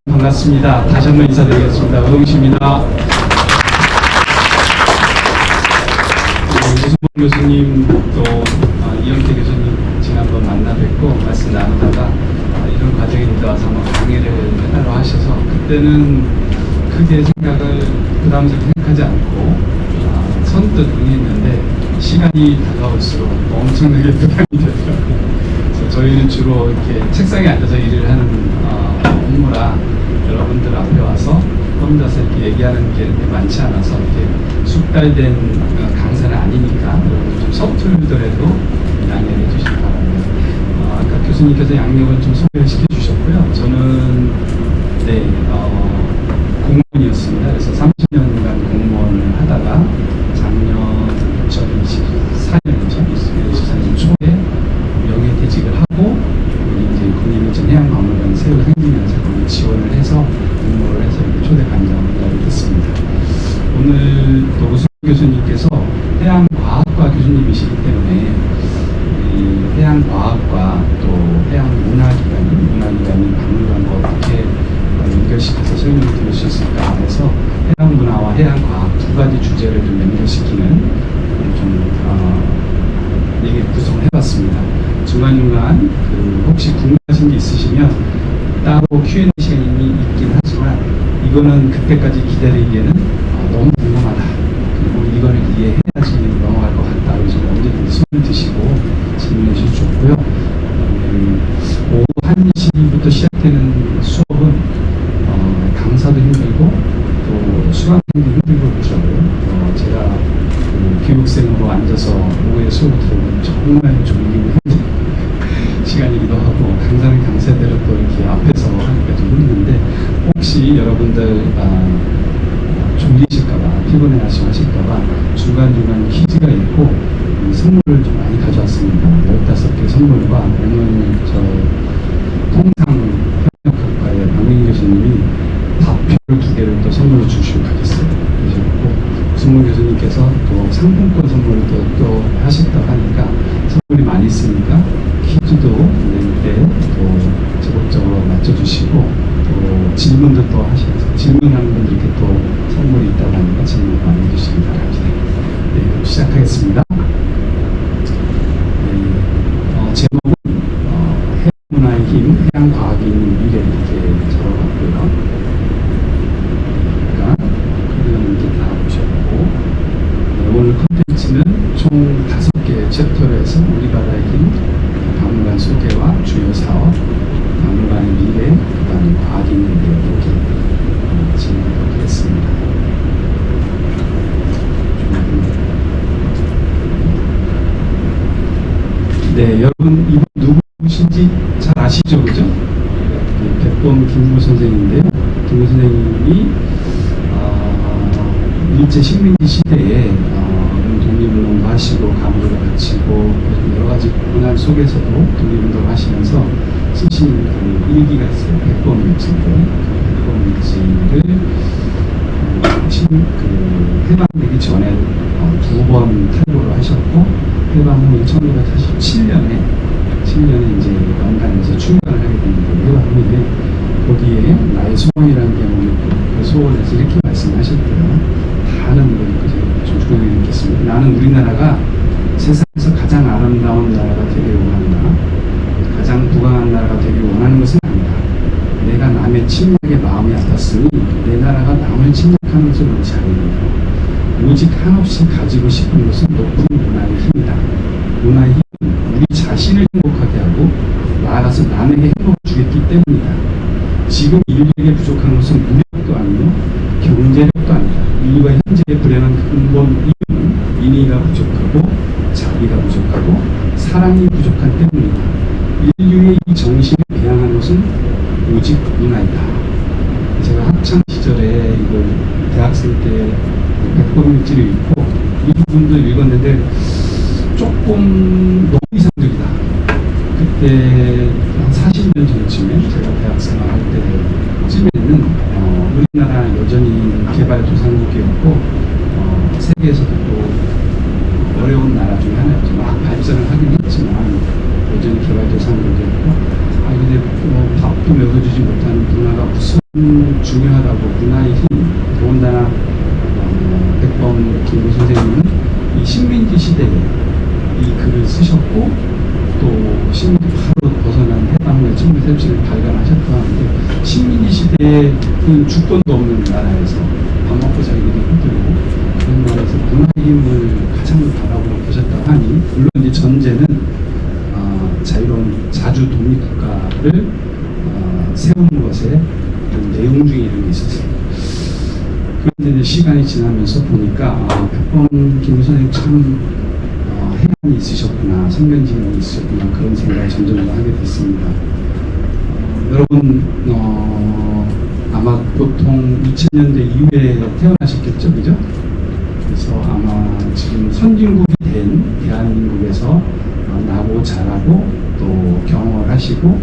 반갑습니다. 다시 한번 인사드리겠습니다. 노동시입니다. 유승범 교수님 또 이영태 교수님 지난번 만나 뵙고 말씀 나누다가 이런 과정에 들어와서 한번 강의를 하러 하셔서 그때는 크게 생각을 부담스럽게 생각하지 않고 선뜻 응했는데 시간이 다가올수록 엄청나게 부담이 되더라고요. 그래서 저희는 주로 이렇게 책상에 앉아서 일을 하는 업무라 여러분들 앞에 와서 혼자서 이렇게 얘기하는 게 많지 않아서 이렇게 숙달된 강사는 아니니까 여러분 좀 서툴더라도 양해해 주시기 바랍니다. 아까 교수님께서 양력을 좀 소개를 시켜주셨고요. 저는 공무원이었습니다. 그래서 30년간 공무원을 하다가 작년 2024년이죠. 2024년 초에 명예퇴직을 하고 이제 국립해양박물관 새로 생기면서 지원을 해서 공모를 해서 초대 강좌를 됐습니다. 오늘 또 우승 교수님께서 해양과학과 교수님이시기 때문에 이 해양과학과 또 해양문화기관인 박물관과 어떻게 연결시켜서 설명을 드릴 수 있을까 해서 해양문화와 해양과학 두 가지 주제를 좀 연결시키는 얘기를 구성해봤습니다. 중간중간 혹시 궁금하신 게 있으시면 따로 Q&A 시간이 있긴 하지만 이거는 그때까지 기다리기에는 너무 궁금하다. 그리고 이거를 이해해야지 넘어갈 것 같다. 그래서 언제든지 손을 드시고 질문해 주셔도 좋고요. 오후 1시부터 시작되는 수업은 강사도 힘들고 또 수강생도 힘들고 그러더라고요. 제가 교육생으로 앉아서 오후에 수업을 들으면 정말 졸리고 힘든 시간이기도 하고 강사는 강사대로 또 이렇게 앞에서 하니까 좀 힘든데 혹시 여러분들 졸리실까봐 피곤해하시고 하실까봐 중간중간 퀴즈가 있고 선물을 좀 많이 가져왔습니다. 15개 선물과 오늘 저 통상협력학과의 박민희 교수님이 밥표를 2개를 또 선물로 주시고 가겠어요. 그리고 우승범 교수님께서 또 상품권 선물을 또 하셨다고 하니까 선물이 많이 있으니까 퀴즈도 낼 때 또 적극적으로 맞춰주시고 또 질문도 또 하시면서 질문하는 분들께 또 선물이 있다고 하니까 질문 많이 해주시기 바랍니다. 네, 시작하겠습니다. 제목은 해양문화의 힘, 해양과학의 미래 이렇게 적어봤고요. 그러니까 이렇게 다 보셨고 오늘 콘텐츠는 총 5개 챕터로 해서 우리 바다의 힘, 박물관 소개와 주요 사업, 박물관의 미래, 그 다음에 과학의 미래 이렇게 진행하도록 하겠습니다. 네, 여러분 이분 누구신지 잘 아시죠, 그죠? 백범 김구 선생인데요. 김구 선생님이 일제 식민지 시대에 독립운동도 하시고 감옥을 갇히고 여러 가지 고난 속에서도 독립운동을 하시면서 쓰신 일기가 있어요. 백범일지인데 백범일지를 해방되기 전에 2번 탈고를 하셨고 해방 후 1947년에 이제 연간에서 출간을 하게 됩니다. 해방 후에 거기에 나의 소원이라는 제목이 그 소원에서 이렇게 말씀하셨대요. 다 아는 거니까 제가 좀 중요하게 읽겠습니다. 나는 우리나라가 세상에서 가장 아름다운 나라가 되기를 원한다. 가장 부강한 나라가 되기를 원하는 것은 아니다. 내가 남의 침략에 마음이 아팠으니 내 나라가 남을 침략하는 것을 원치 않는다. 오직 한없이 가지고 싶은 것은 높은 문화의 힘이다. 문화의 힘은 우리 자신을 행복하게 하고 나아가서 남에게 행복을 주겠기 때문이다. 지금 인류에게 부족한 것은 무력도 아니고 경제력도 아니다. 인류가 현재의 불행한 근본 이유는 인의가 부족하고 자비가 부족하고 사랑이 부족한 때문이다. 인류의 이 정신을 배양한 것은 오직 문화이다. 제가 학창 시절에 이걸 대학생 때 백범일지를 읽고 이 부분도 읽었는데 조금 너무 이상적이다. 그때 한 40년 전쯤에 제가 대학생활 할 때쯤에는 우리 우리나라 여전히 개발도상국이었고 세계에서도 또 어려운 나라 중에 하나였죠. 막 발전을 하긴 했지만 여전히 개발도상국이었고 근데 밥도 먹여주지 못하는 문화가 무슨 중요하다고 문화의 힘 더군다나 백범 김구 선생님은 이 식민지 시대에 이 글을 쓰셨고 또 식민지 바로 벗어난 해방의 1937을 발간하셨다고 하는데 식민지 시대에는 주권도 없는 나라에서 밥 먹고 살기도 힘들고 그런 나라에서 문화의 힘을 가장 바라보셨다고 하니 물론 이제 전제는 자유로운 자주 독립국가를 세우는 것에 내용 중에 이런 게 있었어요. 그런데 이제 시간이 지나면서 보니까 백범 김구 선생님 참 해안이 있으셨구나, 선견지능이 있으셨구나 그런 생각을 점점 더 하게 됐습니다. 여러분 아마 보통 2000년대 이후에 태어나셨겠죠, 그죠? 그래서 아마 지금 선진국이 된 대한민국에서 나고 자라고 또 경험을 하시고 또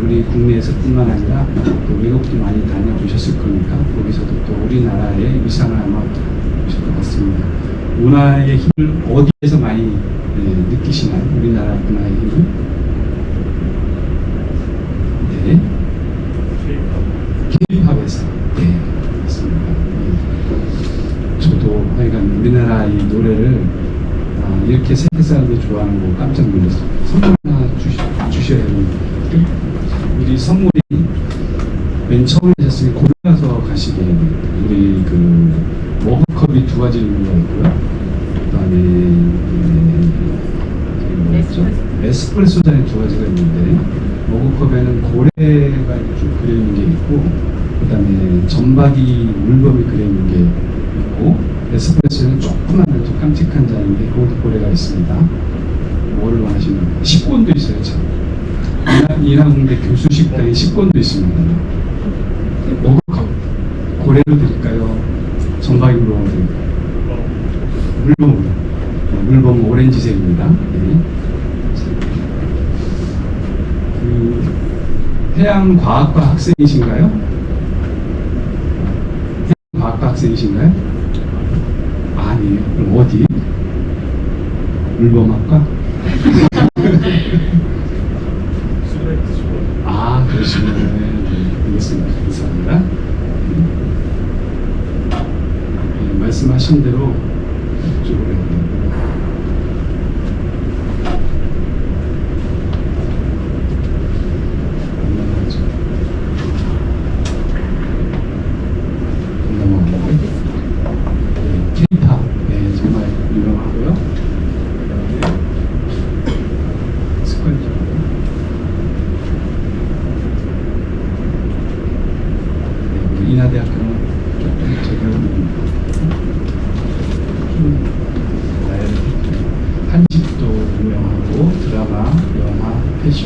우리 국내에서뿐만 아니라 또 외국도 많이 다녀보셨을 거니까 거기서도 또 우리나라의 위상을 아마 보실 것 같습니다. 문화의 힘을 어디에서 많이 느끼시나요? 우리나라 문화의 힘을? 네. K-팝에서. 네, 맞습니다. 저도 하여간 우리나라 이 노래를 이렇게 세계 사람들이 좋아하는 거 깜짝 놀랐어요. 선물 하나 주셔야 되는데 우리 선물이 맨 처음에 하셨으니 골라서 가시게 우리 그 머그컵이 2가지 종류가 있고요. 그 다음에 뭐였죠? 에스프레소 잔이 2가지가 있는데 머그컵에는 고래가 쭉 그려있는 게 있고 그 다음에 점박이 물범이 그려있는 게 있고 에스프레소는 조그만 아주 깜찍한 잔인데 그것도 고래가 있습니다. 뭐를 원하시는 거예요? 식권도 있어요. 참. 인하공대 교수식당에 식권도 있습니다. 머그컵 고래로 드릴까요? 점박이로 드릴까요? 물범 오렌지색입니다. 네. 그 해양과학과 학생이신가요? 해양과학과 학생이신가요? 아니에요. 그럼 어디? 물범학과? 그러시면 알겠습니다. 감사합니다. 네, 말씀하신 대로 이쪽으로 해야 됩니다. K-팝 정말 유명하고요. 습관적으로 인하대학교는 한식도 유명하고 드라마, 영화, 패션,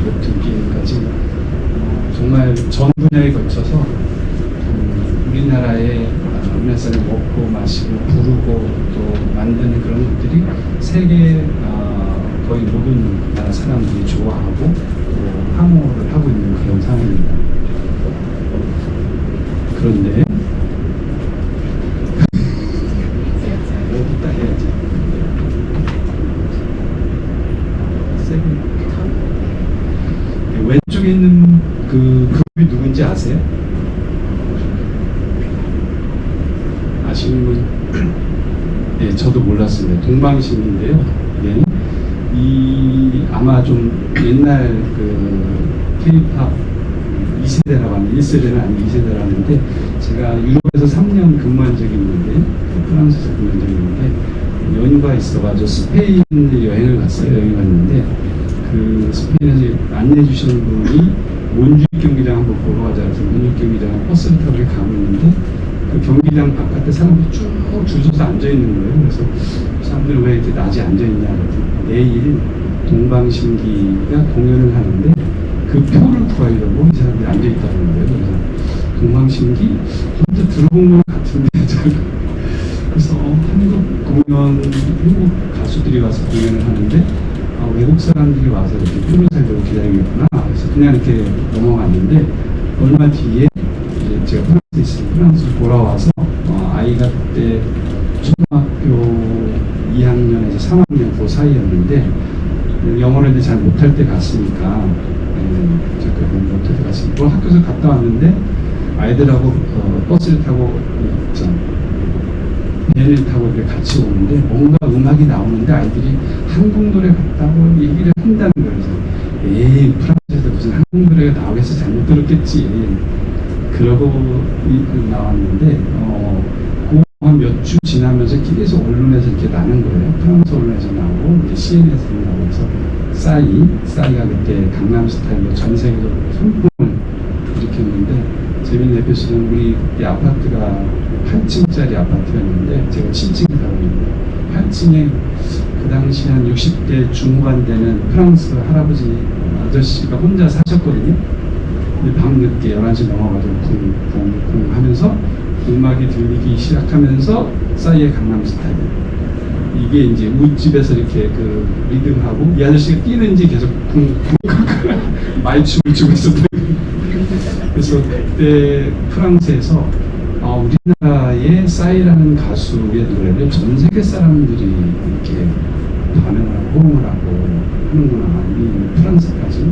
웹툰 게임까지 정말 전 분야에 걸쳐서 우리나라의 우리나라 사람이 먹고 마시고 부르고 또 만드는 그런 것들이 세계 거의 모든 나라 사람들이 좋아하고 또 항호를 하고 있는 그런 상황입니다. 그런데 여기다 해야지. 왼쪽에 있는 그 그룹이 누군지 아세요? 아시는 분? 네, 저도 몰랐습니다. 동방신기인데요. 네. 이 아마 좀 옛날 그 K-팝 2세대라고 하는데 1세대는 아니고 2세대라고 하는데 제가 유럽에서 3년 근무한 적이 있는데 프랑스에서 근무한 적이 있는데 연휴가 있어가지고 스페인 여행을 갔어요. 여행 갔는데 그 스페인에서 안내해 주시는 분이 몬주익 경기장 한번 보러 가자 해서 몬주익 경기장 버스를 타고 가고 있는데 그 경기장 바깥에 사람들이 쭉 줄 서서 앉아 있는 거예요. 그래서 사람들이 왜 이렇게 낮에 앉아 있냐 그랬더니 내일 동방신기가 공연을 하는데 그 표를 구하려고 이 사람들이 앉아 있다는 거예요. 그래서 동방신기 혼자 들어본 것 같은데 그래서 한국 가수들이 와서 공연을 하는데 외국 사람들이 와서 이렇게 표를 살려고 기다리겠구나. 그래서 그냥 이렇게 넘어갔는데 얼마 뒤에 이제 제가 제가 그때 초등학교 2학년에서 3학년 그 사이였는데 영어를 이제 잘 못할 때 갔으니까 잠깐 못할 때 갔으니까 학교에서 갔다 왔는데 아이들하고 버스를 타고 배를 타고 이렇게 같이 오는데 뭔가 음악이 나오는데 아이들이 한국 노래 같다고 얘기를 한다는 거예요. 그래서 에이 프랑스에서 무슨 한국 노래가 나오겠어 잘못 들었겠지 그러고 나왔는데 한 몇 주 지나면서 길에서 언론에서 이렇게 나는 거예요. 프랑스 언론에서 나오고 이제 CNN에서 나오고 해서 싸이가 그때 강남 스타일로 전 세계적으로 선풍을 일으켰는데 재밌는 에피소드는 우리 그때 아파트가 8층짜리 아파트였는데 제가 7층에 살고 있는데 8층에 그 당시 한 60대 중후반 되는 프랑스 할아버지 아저씨가 혼자 사셨거든요. 근데 밤늦게 11시 넘어가지고 쿵쿵쿵 하면서 음악이 들리기 시작하면서 싸이의 강남 스타일 이게 이제 웃집에서 이렇게 그 리듬하고 이 아저씨가 뛰는지 계속 쿵쿵 말춤을 추고 있었던 그래서 그때 프랑스에서 우리나라의 싸이라는 가수의 노래를 전 세계 사람들이 이렇게 반응을 하고 호응을 하고 하는구나 이 프랑스까지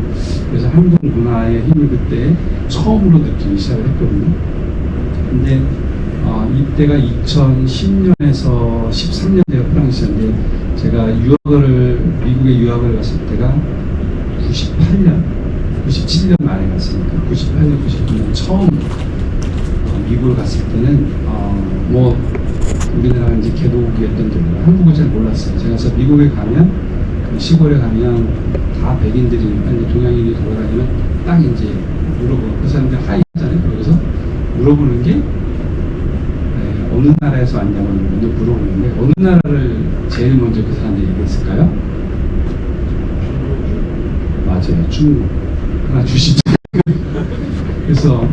그래서 한국 문화의 힘을 그때 처음으로 느끼기 시작을 했거든요. 근데 이때가 2010년에서 13년대가 프랑스였는데 제가 미국에 유학을 갔을 때가 97년 말에 갔으니까 98년, 99년 처음 미국을 갔을 때는 뭐 우리나라가 이제 개도국이었던 때라 한국을 잘 몰랐어요. 제가 그래서 미국에 가면 시골에 가면 다 백인들이니까 이제 동양인이 돌아다니면 딱 이제 물어보고 그 사람들 하이 하잖아요. 그래서 물어보는 게 어느 나라에서 왔냐고 먼저 물어보는데 어느 나라를 제일 먼저 그 사람들이 얘기했을까요? 맞아요. 중국. 하나 주시죠. 그래서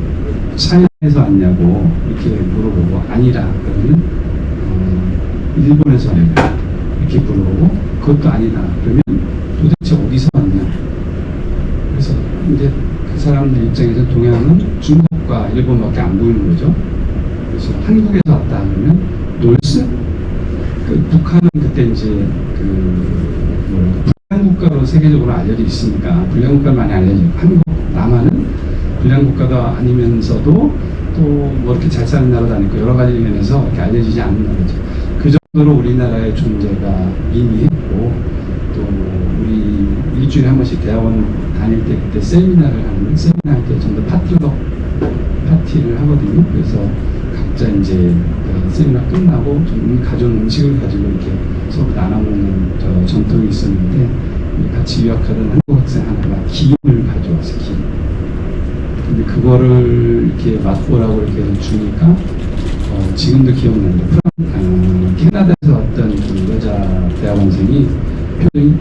차이나에서 왔냐고 이렇게 물어보고 아니라 그러면 일본에서 왔냐 이렇게 물어보고 그것도 아니다 그러면 도대체 어디서 왔냐 그래서 이제 그 사람들 입장에서 동양은 중국과 일본밖에 안 보이는 거죠. 그래서 한국에서 왔다 하면 놀스? 북한은 그때 이제 불량국가로 세계적으로 알려져 있으니까 불량국가 많이 알려져 있고 한국, 남한은 불량국가가 아니면서도 또 뭐 이렇게 잘 사는 나라도 아니고 여러 가지 면에서 이렇게 알려지지 않는 나라죠. 그 정도로 우리나라의 존재가 미미했고 또 우리 일주일에 한 번씩 대학원 다닐 때 그때 세미나를 하는데 세미나 할 때 전부 파티를 하거든요. 그래서 각자 이제 세미나 끝나고 좀 가져온 음식을 가지고 이렇게 서로 나눠 먹는 전통이 있었는데 같이 유학하던 한국 학생 하나가 김을 가져왔어요. 김. 근데 그거를 이렇게 맛보라고 이렇게 주니까 지금도 기억나는데 캐나다에서 왔던 그 여자 대학원생이 표정이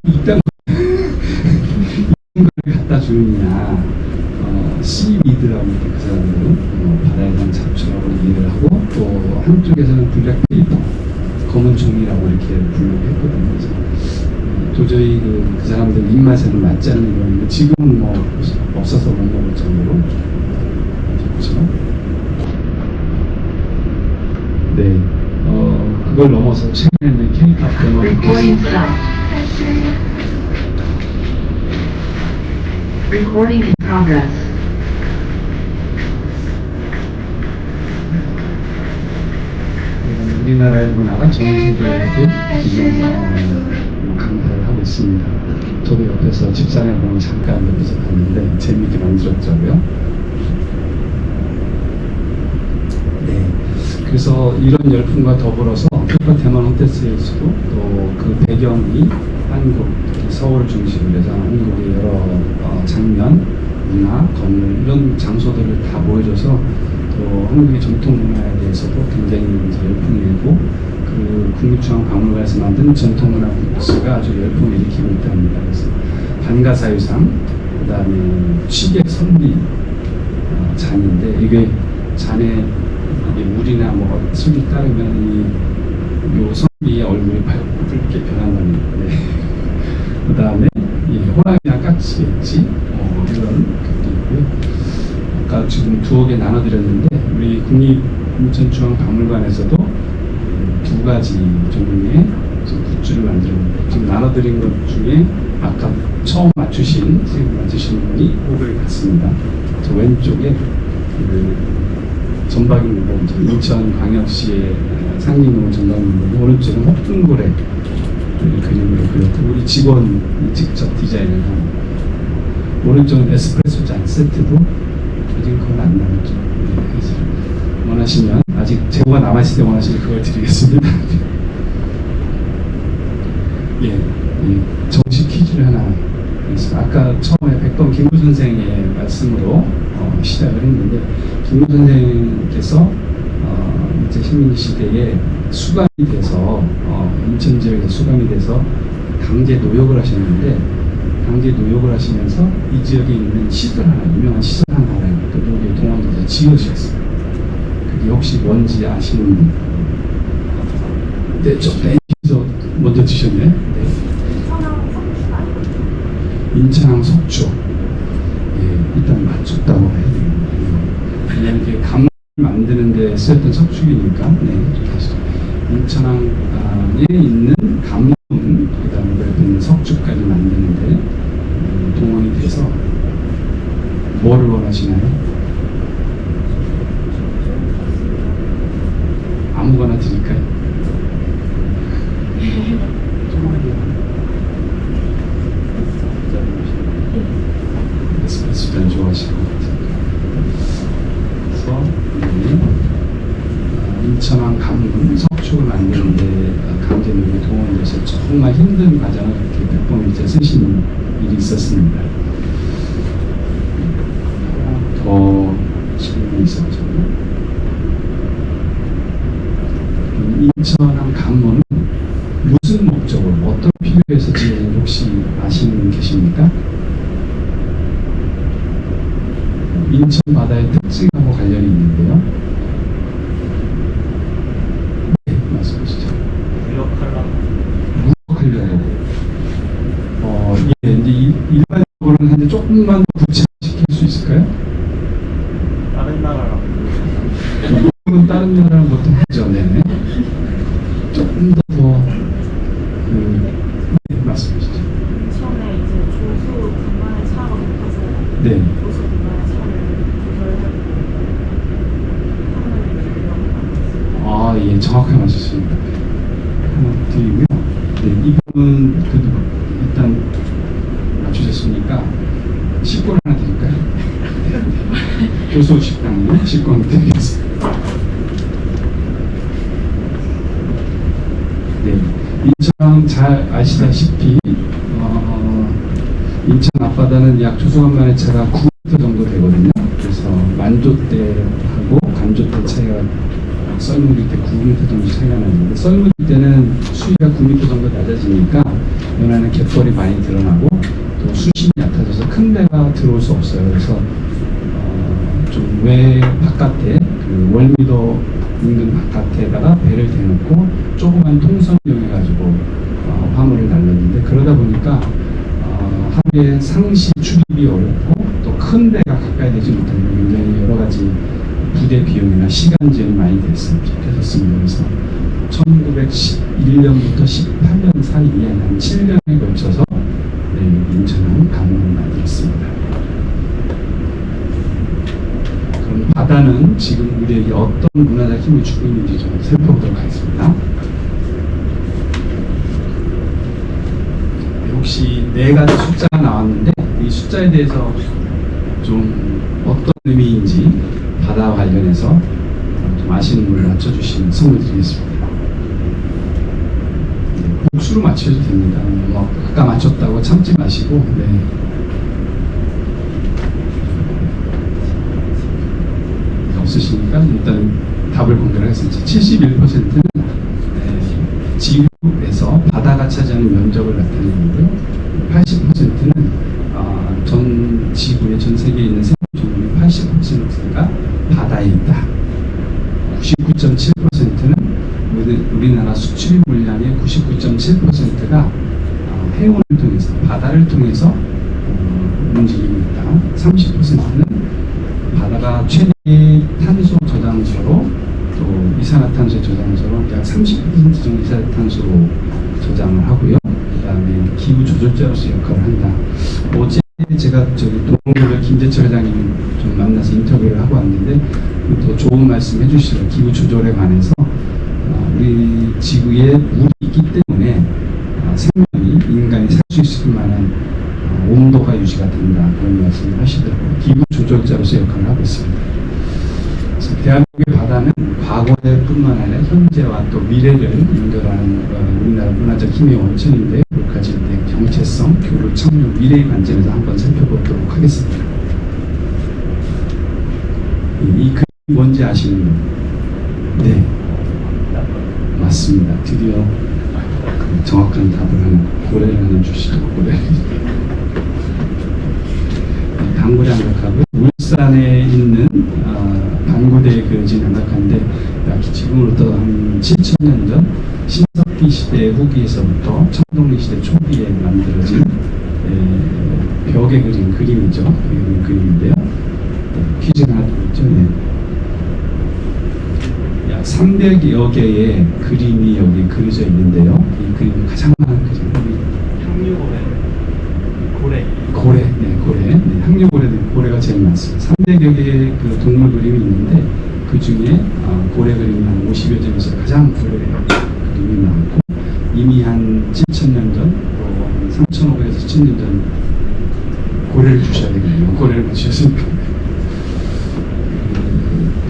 이딴 걸 갖다 주느냐 씨위드라고 그 사람들은 바다에 대한 잡초라고 이해를 하고 또 한쪽에서는 블랙 페이퍼 검은 종이라고 이렇게 부르고 했거든요. 그래서 도저히 그 사람들 입맛에는 맞지 않는 거였는데 지금은 뭐 없어서 못 먹을 정도로 좋죠. 네, 그걸 넘어서 최근에는 K-pop 데모를 Recording in progress. 우리나라의 문화가 전 세계에게 지금 강타를 하고 있습니다. 저도 옆에서 집사람의 공을 잠깐 옆에서 봤는데 재미있게 만들었더라고요. 네, 그래서 이런 열풍과 더불어서 K-pop 대만 콘테스트에서도 또 그 배경이 한국, 특히 서울을 중심으로 해서 한국의 여러 장면, 문화, 건물 이런 장소들을 다 보여줘서 또 한국의 전통 문화에 대해서도 굉장히 열풍이 일고 그 국립중앙박물관에서 만든 전통문화 굿즈가 아주 열풍을 일으키고 있답니다. 그래서 반가사유상, 그 다음에 취객 선비 잔인데 이게 잔에 이게 물이나 뭐 술이 따르면 요 선비의 얼굴이 붉게 변한다는 건데 그 다음에 이 호랑이나 까치겠지 이런 것도 있고요. 아까 지금 두어 개 나눠드렸는데 우리 국립 인천중앙박물관에서도 두 가지 종류의 굿즈를 만들었는데 지금 나눠드린 것 중에 아까 처음 맞추신 선생님 맞추신 분이 500을 받습니다. 저 왼쪽에 그 전박입니다. 인천광역시의 상림동 전박입니다. 오른쪽은 혹등고래 그림으로 그렸고 우리 직원이 직접 디자인을 한 오른쪽은 에스프레소 잔 세트도 아직 그건 안 나왔죠. 네, 그래서 원하시면 아직 재고가 남아있을 때 원하시면 그걸 드리겠습니다. 예, 정식 퀴즈를 하나 했습니다. 아까 처음에 백범 김구 선생의 말씀으로 시작을 했는데 김구 선생께서 이제 식민지 시대에 수감이 돼서 인천 지역에 수감이 돼서 강제 노역을 하셨는데 강제 노역을 하시면서 이 지역에 있는 시설 하나 유명한 시설 하나를 또 여기 동원돼서 지으셨어요. 그게 혹시 뭔지 아시는 분? 네, 좀 땡기서 먼저 드셨네. 네. 인천항 석초. 예, 일단 맞췄다고 해야 되겠네요. 그냥 이게 감을 만드는 데 쓰였던 석축이니까. 네, 다시. 인천항에 있는 감문, 그 다음에 옆에 있는 석축까지 만드는데 동원이 돼서 뭐를 원하시나요? 아무거나 드릴까요? 에스프레소 잔 좋아하실 것 같아요. 그래서 인천항 감문 석축을 만드는데 강제노역에 동원돼서 정말 힘든 과정을 이렇게 몇 번 이제 쓰신 일이 있었습니다. 더 질문이 있었죠. 인천항 감문은 무슨 목적으로 어떤 필요에서 지어진지 혹시 아시는 분 계십니까? 인천 바다의 특징하고 관련이 있는데요. 네, 말씀하시죠. 무역하려고. 예, 이제 일반적으로는 한데 조금만 더 구체화시킬 수 있을까요? 다른 나라랑 무역은 다른 나라랑 보통 하죠. 네네. 조금 더 네, 말씀하시죠. 처음에 이제 조수 간만에 차가 높아서 네. 조수 간만에 차를 조절하고 하는 아, 예, 정확하게 맞췄습니다. 하나 드리고요. 네, 이분은 그래도 일단 맞추셨으니까 식권 하나 드릴까요? 교수 식당에 식권 드리겠습니다. 네, 인천 잘 아시다시피 인천 앞바다는 약 조수간만의 차가 9m 정도 되거든요. 그래서 만조대하고 간조대 차이가 썰물일 때 9m 정도 차이가 나는데 썰물일 때는 수위가 9m 정도 낮아지니까 연안은 갯벌이 많이 드러나고 또 수심이 얕아져서 큰 배가 들어올 수 없어요. 그래서 좀 외 바깥에 그 월미도 인근 바깥에다가 배를 대놓고 조그만 통선 이용해가지고 화물을 날렸는데 그러다 보니까 하루에 상시 출입이 어렵고 또 큰 배가 가까이 되지 못하는 굉장히 여러 가지 부대 비용이나 시간 지연이 많이 됐습니다. 그래서 1911년부터 18년 사이에 한 7년에 걸쳐서 인천항 감문을 만들었습니다. 그럼 바다는 지금 우리에게 어떤 문화적 힘을 주고 있는지 좀 살펴보도록 하겠습니다. 혹시 네 가지 숫자가 나왔는데 이 숫자에 대해서 좀 어떤 의미인지 바다와 관련해서 좀 아시는 분을 맞춰주시면 선물 드리겠습니다. 네, 복수로 맞춰도 됩니다. 뭐 아까 맞췄다고 참지 마시고. 네. 없으시니까 일단 답을 공개하겠습니다. 71%는 지구에서 바다가 차지하는 면적을 나타내는데요. 80%는 전 지구의 전 세계에 있는 생물 종류의 80%가 바다에 있다. 99.7%는 우리나라 수출 물량의 99.7%가 해운을 통해서 바다를 통해서 움직이고 있다. 30%는 바다가 최대의 탄소 저장소로 이산화탄소 저장소로 약 30% 정도 이산화탄소로 저장을 하고요. 그 다음에 기후 조절자로서 역할을 한다. 어제 제가 동물을 김재철 회장님 좀 만나서 인터뷰를 하고 왔는데 또 좋은 말씀 해주시더라고요. 기후 조절에 관해서 우리 지구에 물이 있기 때문에 생명이 인간이 살 수 있을 만한 온도가 유지가 된다, 그런 말씀을 하시더라고요. 기후 조절자로서 역할을 하고 있습니다. 그래서 대한민국의 바다는 과거뿐만 아니라 현재와 또 미래를 연결하는 우리나라 문화적 힘의 원천인데, 가질 때 정체성, 교류, 청룡, 미래의 관점에서 한번 살펴보도록 하겠습니다. 이 그림이 뭔지 아시는 분? 네, 맞습니다. 드디어 정확한 답을 하는, 고래를 하나 주시죠. 고래. 방구장각하고 울산에 있는 반고대에 그려진 양각한데, 약 지금으로부터 한 7,000년 전 신석기 시대 후기에서부터 청동기 시대 초기에 만들어진 벽에 그린 그림이죠. 그림인데요. 퀴즈가 하나 더 있죠. 네. 약 300여 개의 그림이 여기 그려져 있는데요. 이 그림은 가장 많은 그림. 고래, 네, 고래. 네, 항류고래가 제일 많습니다. 300여 개의 그 동물 그림이 있는데, 그 중에 고래 그림이 한 50여 점에서 가장 고래 그림이 많고, 이미 한 7,000년 전, 한 3,500에서 7,000년 전 고래를 주셔야 되겠네요. 고래를 주셨으니까.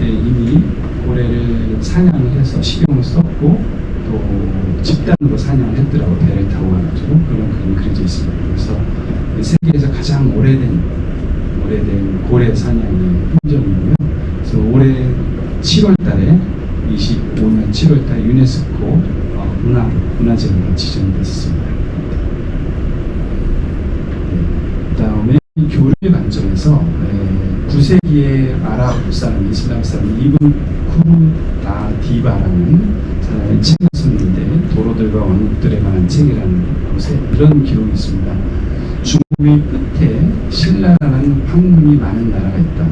네, 이미 고래를 사냥을 해서 식용을 썼고, 또 집단으로 사냥을 했더라고요. 배를 타고 가가지고. 그런 그림이 그려져 있습니다. 그래서 세계에서 가장 오래된 고래 사냥의 흔적이고요. 그래서 올해 7월달에 25년 7월달에 유네스코 문화재로 지정됐습니다. 그 다음에 교류의 관점에서 9세기의 아랍 사람, 이슬람 사람 이븐 쿠르다디바라는 사람의 책을 썼는데, 도로들과 왕국들에 관한 책이라는 곳에 이런 기록이 있습니다. 중국의 끝에 신라라는 황금이 많은 나라가 있다.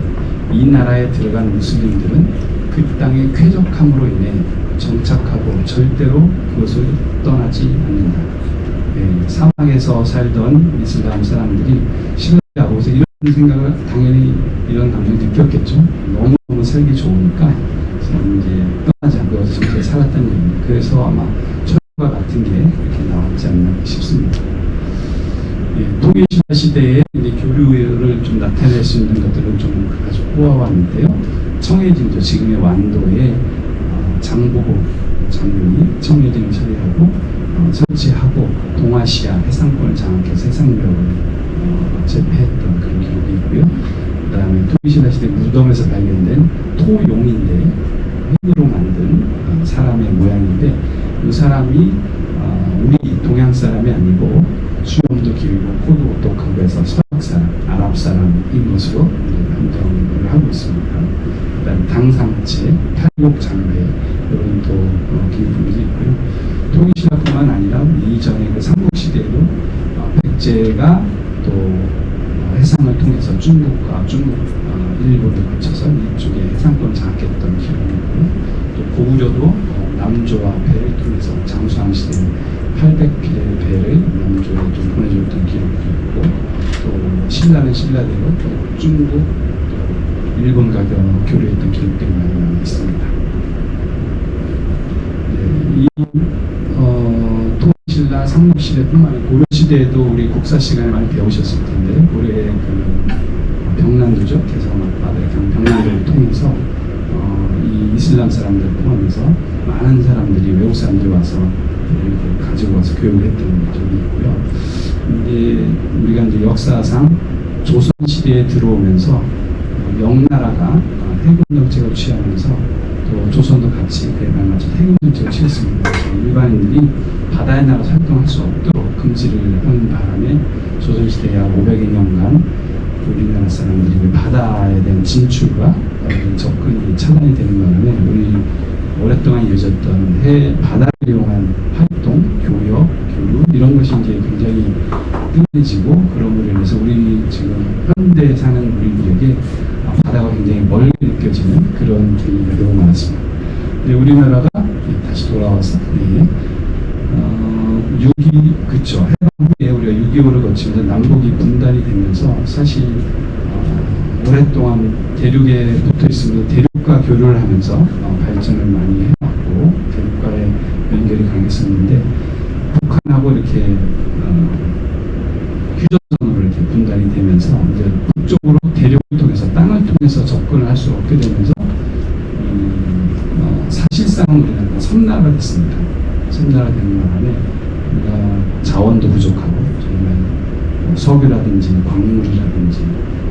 이 나라에 들어간 무슬림들은 그 땅의 쾌적함으로 인해 정착하고 절대로 그것을 떠나지 않는다. 사막에서 살던 이슬람 사람들이 신라하고 이런 생각을 당연히 이런 감정을 느꼈겠죠. 너무너무 살기 좋으니까 이제 떠나지 않고 여기서 정착해 살았다는 얘기입니다. 그래서 아마 철과 같은 게 이렇게 나왔지 않나 싶습니다. 통일신라 시대에 이제 교류를 좀 나타낼 수 있는 것들을 좀 가지고 뽑아왔는데요. 청해진죠. 지금의 완도에 장보고 장군이 청해진을 처리하고 설치하고 동아시아 해상권을 장악해서 해상력을 제패했던 그런 기록이 있고요. 그 다음에 통일신라 시대 무덤에서 발견된 토용인데, 흙으로 만든 사람의 모양인데, 이 사람이 우리 동양 사람이 아니고 수염도 길고 코도 똑똑하고 해서 서양 사람, 아랍 사람인 것으로 판정을 하고 있습니다. 그다음에 당상체, 팔복 장배 이런 또 기품들이 있고요. 통일신라뿐만 아니라 이전에 그 삼국시대에도 백제가 또 해상을 통해서 중국과 일본을 거쳐서 이쪽에 해상권을 장악했던 기록이 있고요. 또 고구려도 남조와 배를 통해서 장수왕 시대 800개의 배를 남조에 좀 보내줬던 기록도 있고, 또 신라는 신라대로 또 중국, 또 일본과 교류했던 기록들이 많이 나와 있습니다. 이 통일신라 삼국시대뿐만 아니라 고려시대에도 우리 국사 시간에 많이 배우셨을 텐데, 고려의 그 병난도죠. 개성 앞바다의 병난도를 통해서 이 이슬람 사람들 포함해서 많은 사람들이, 외국 사람들이 와서 이렇게 가지고 와서 교육을 했던 적이 있고요. 근데 우리가 이제 역사상 조선 시대에 들어오면서 명나라가 해군 정책을 취하면서 또 조선도 같이 그에 맞춰 해군 정책을 취했습니다. 일반인들이 바다에 나가서 활동할 수 없도록 금지를 하는 바람에 조선 시대 약 500여 년간 우리나라 사람들이 바다에 대한 진출과 접근이 차단이 되는 바람에 우리 오랫동안 이어졌던 바다를 이용한 활동, 교역, 교류 이런 것이 이제 굉장히 뜸해지고, 그런 걸로 인해서 우리 지금 현대에 사는 우리들에게 바다가 굉장히 멀게 느껴지는 그런 분위기가 너무 많았습니다. 네, 우리나라가 다시 돌아와서 그쵸. 해방 후에 우리가 6.25를 거치면서 남북이 분단이 되면서 사실 오랫동안 대륙에 붙어 있으면서 대륙과 교류를 하면서 발전을 많이 해왔고 대륙과의 연결이 강했었는데 북한하고 이렇게 휴전선으로 이렇게 분단이 되면서 이제 북쪽으로 대륙을 통해서 땅을 통해서 접근을 할 수 없게 되면서 사실상은 우리나라가 섬나라가 됐습니다. 섬나라 되는 바람에 우리가 자원도 부족하고 정말 석유라든지 광물이라든지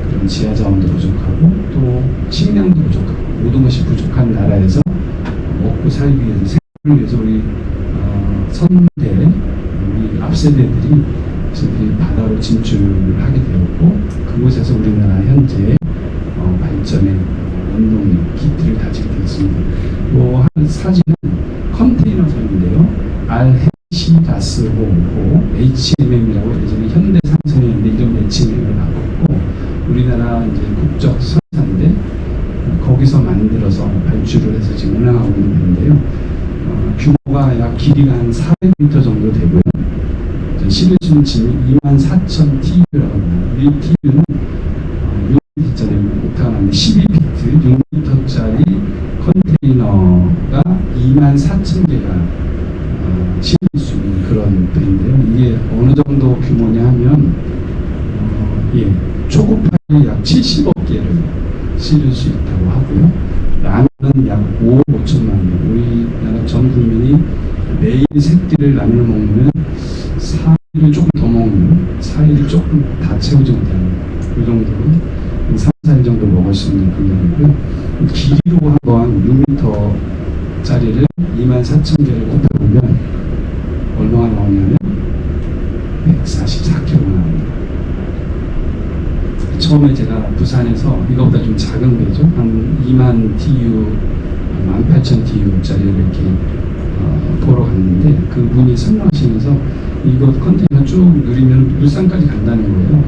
그런 지하 자원도 부족하고 또 식량도 부족하고 모든 것이 부족한 나라에서 먹고 살기 위해서 생존을 위해서 우리 선대 우리 앞세대들이 바다로 진출을 하게 되었고 그곳에서 우리나라 현재 발전의 원동력 기틀을 다지게 되었습니다. 한 사진은 컨테이너선인데요. RC-5 HMM이라고 예전에 현대상선이었는데 이름 HMM을 바꿨고 우리나라 이제 국적 선사인데 거기서 만들어서 발주를 해서 지금 운항하고 있는 건데요. 규모가 약 길이가 한 400m 정도 되고요. 실으시는 짐이 24,000 TU라고 합니다. 이 TU는 6m짜리 옥타가 나는데 12피트 6m짜리 컨테이너가 24,000개가 실을 수 있는 그런 배인데요. 이게 어느 정도 규모냐 하면 초급파이 약 70억 개를 실을 수 있다고 하고요. 라면은 약 5억 5천만 개. 우리나라 전 국민이 매일 세 끼를 라면을 먹으면 4일을 조금 더 먹는 4일을 조금 다 채우지 못하는 그 정도로 3, 4일 정도 먹을 수 있는 분량이고요. 길이로 한번 6m짜리를 24,000개를 곱해보면 얼마가 나오냐면 144kg가 나옵니다. 처음에 제가 부산에서 이거보다 좀 작은 배죠. 한 2만 TU, 18,000TU짜리를 이렇게 보러 갔는데 그분이 설명하시면서 이거 컨테이너 쭉 누리면 울산까지 간다는 거예요.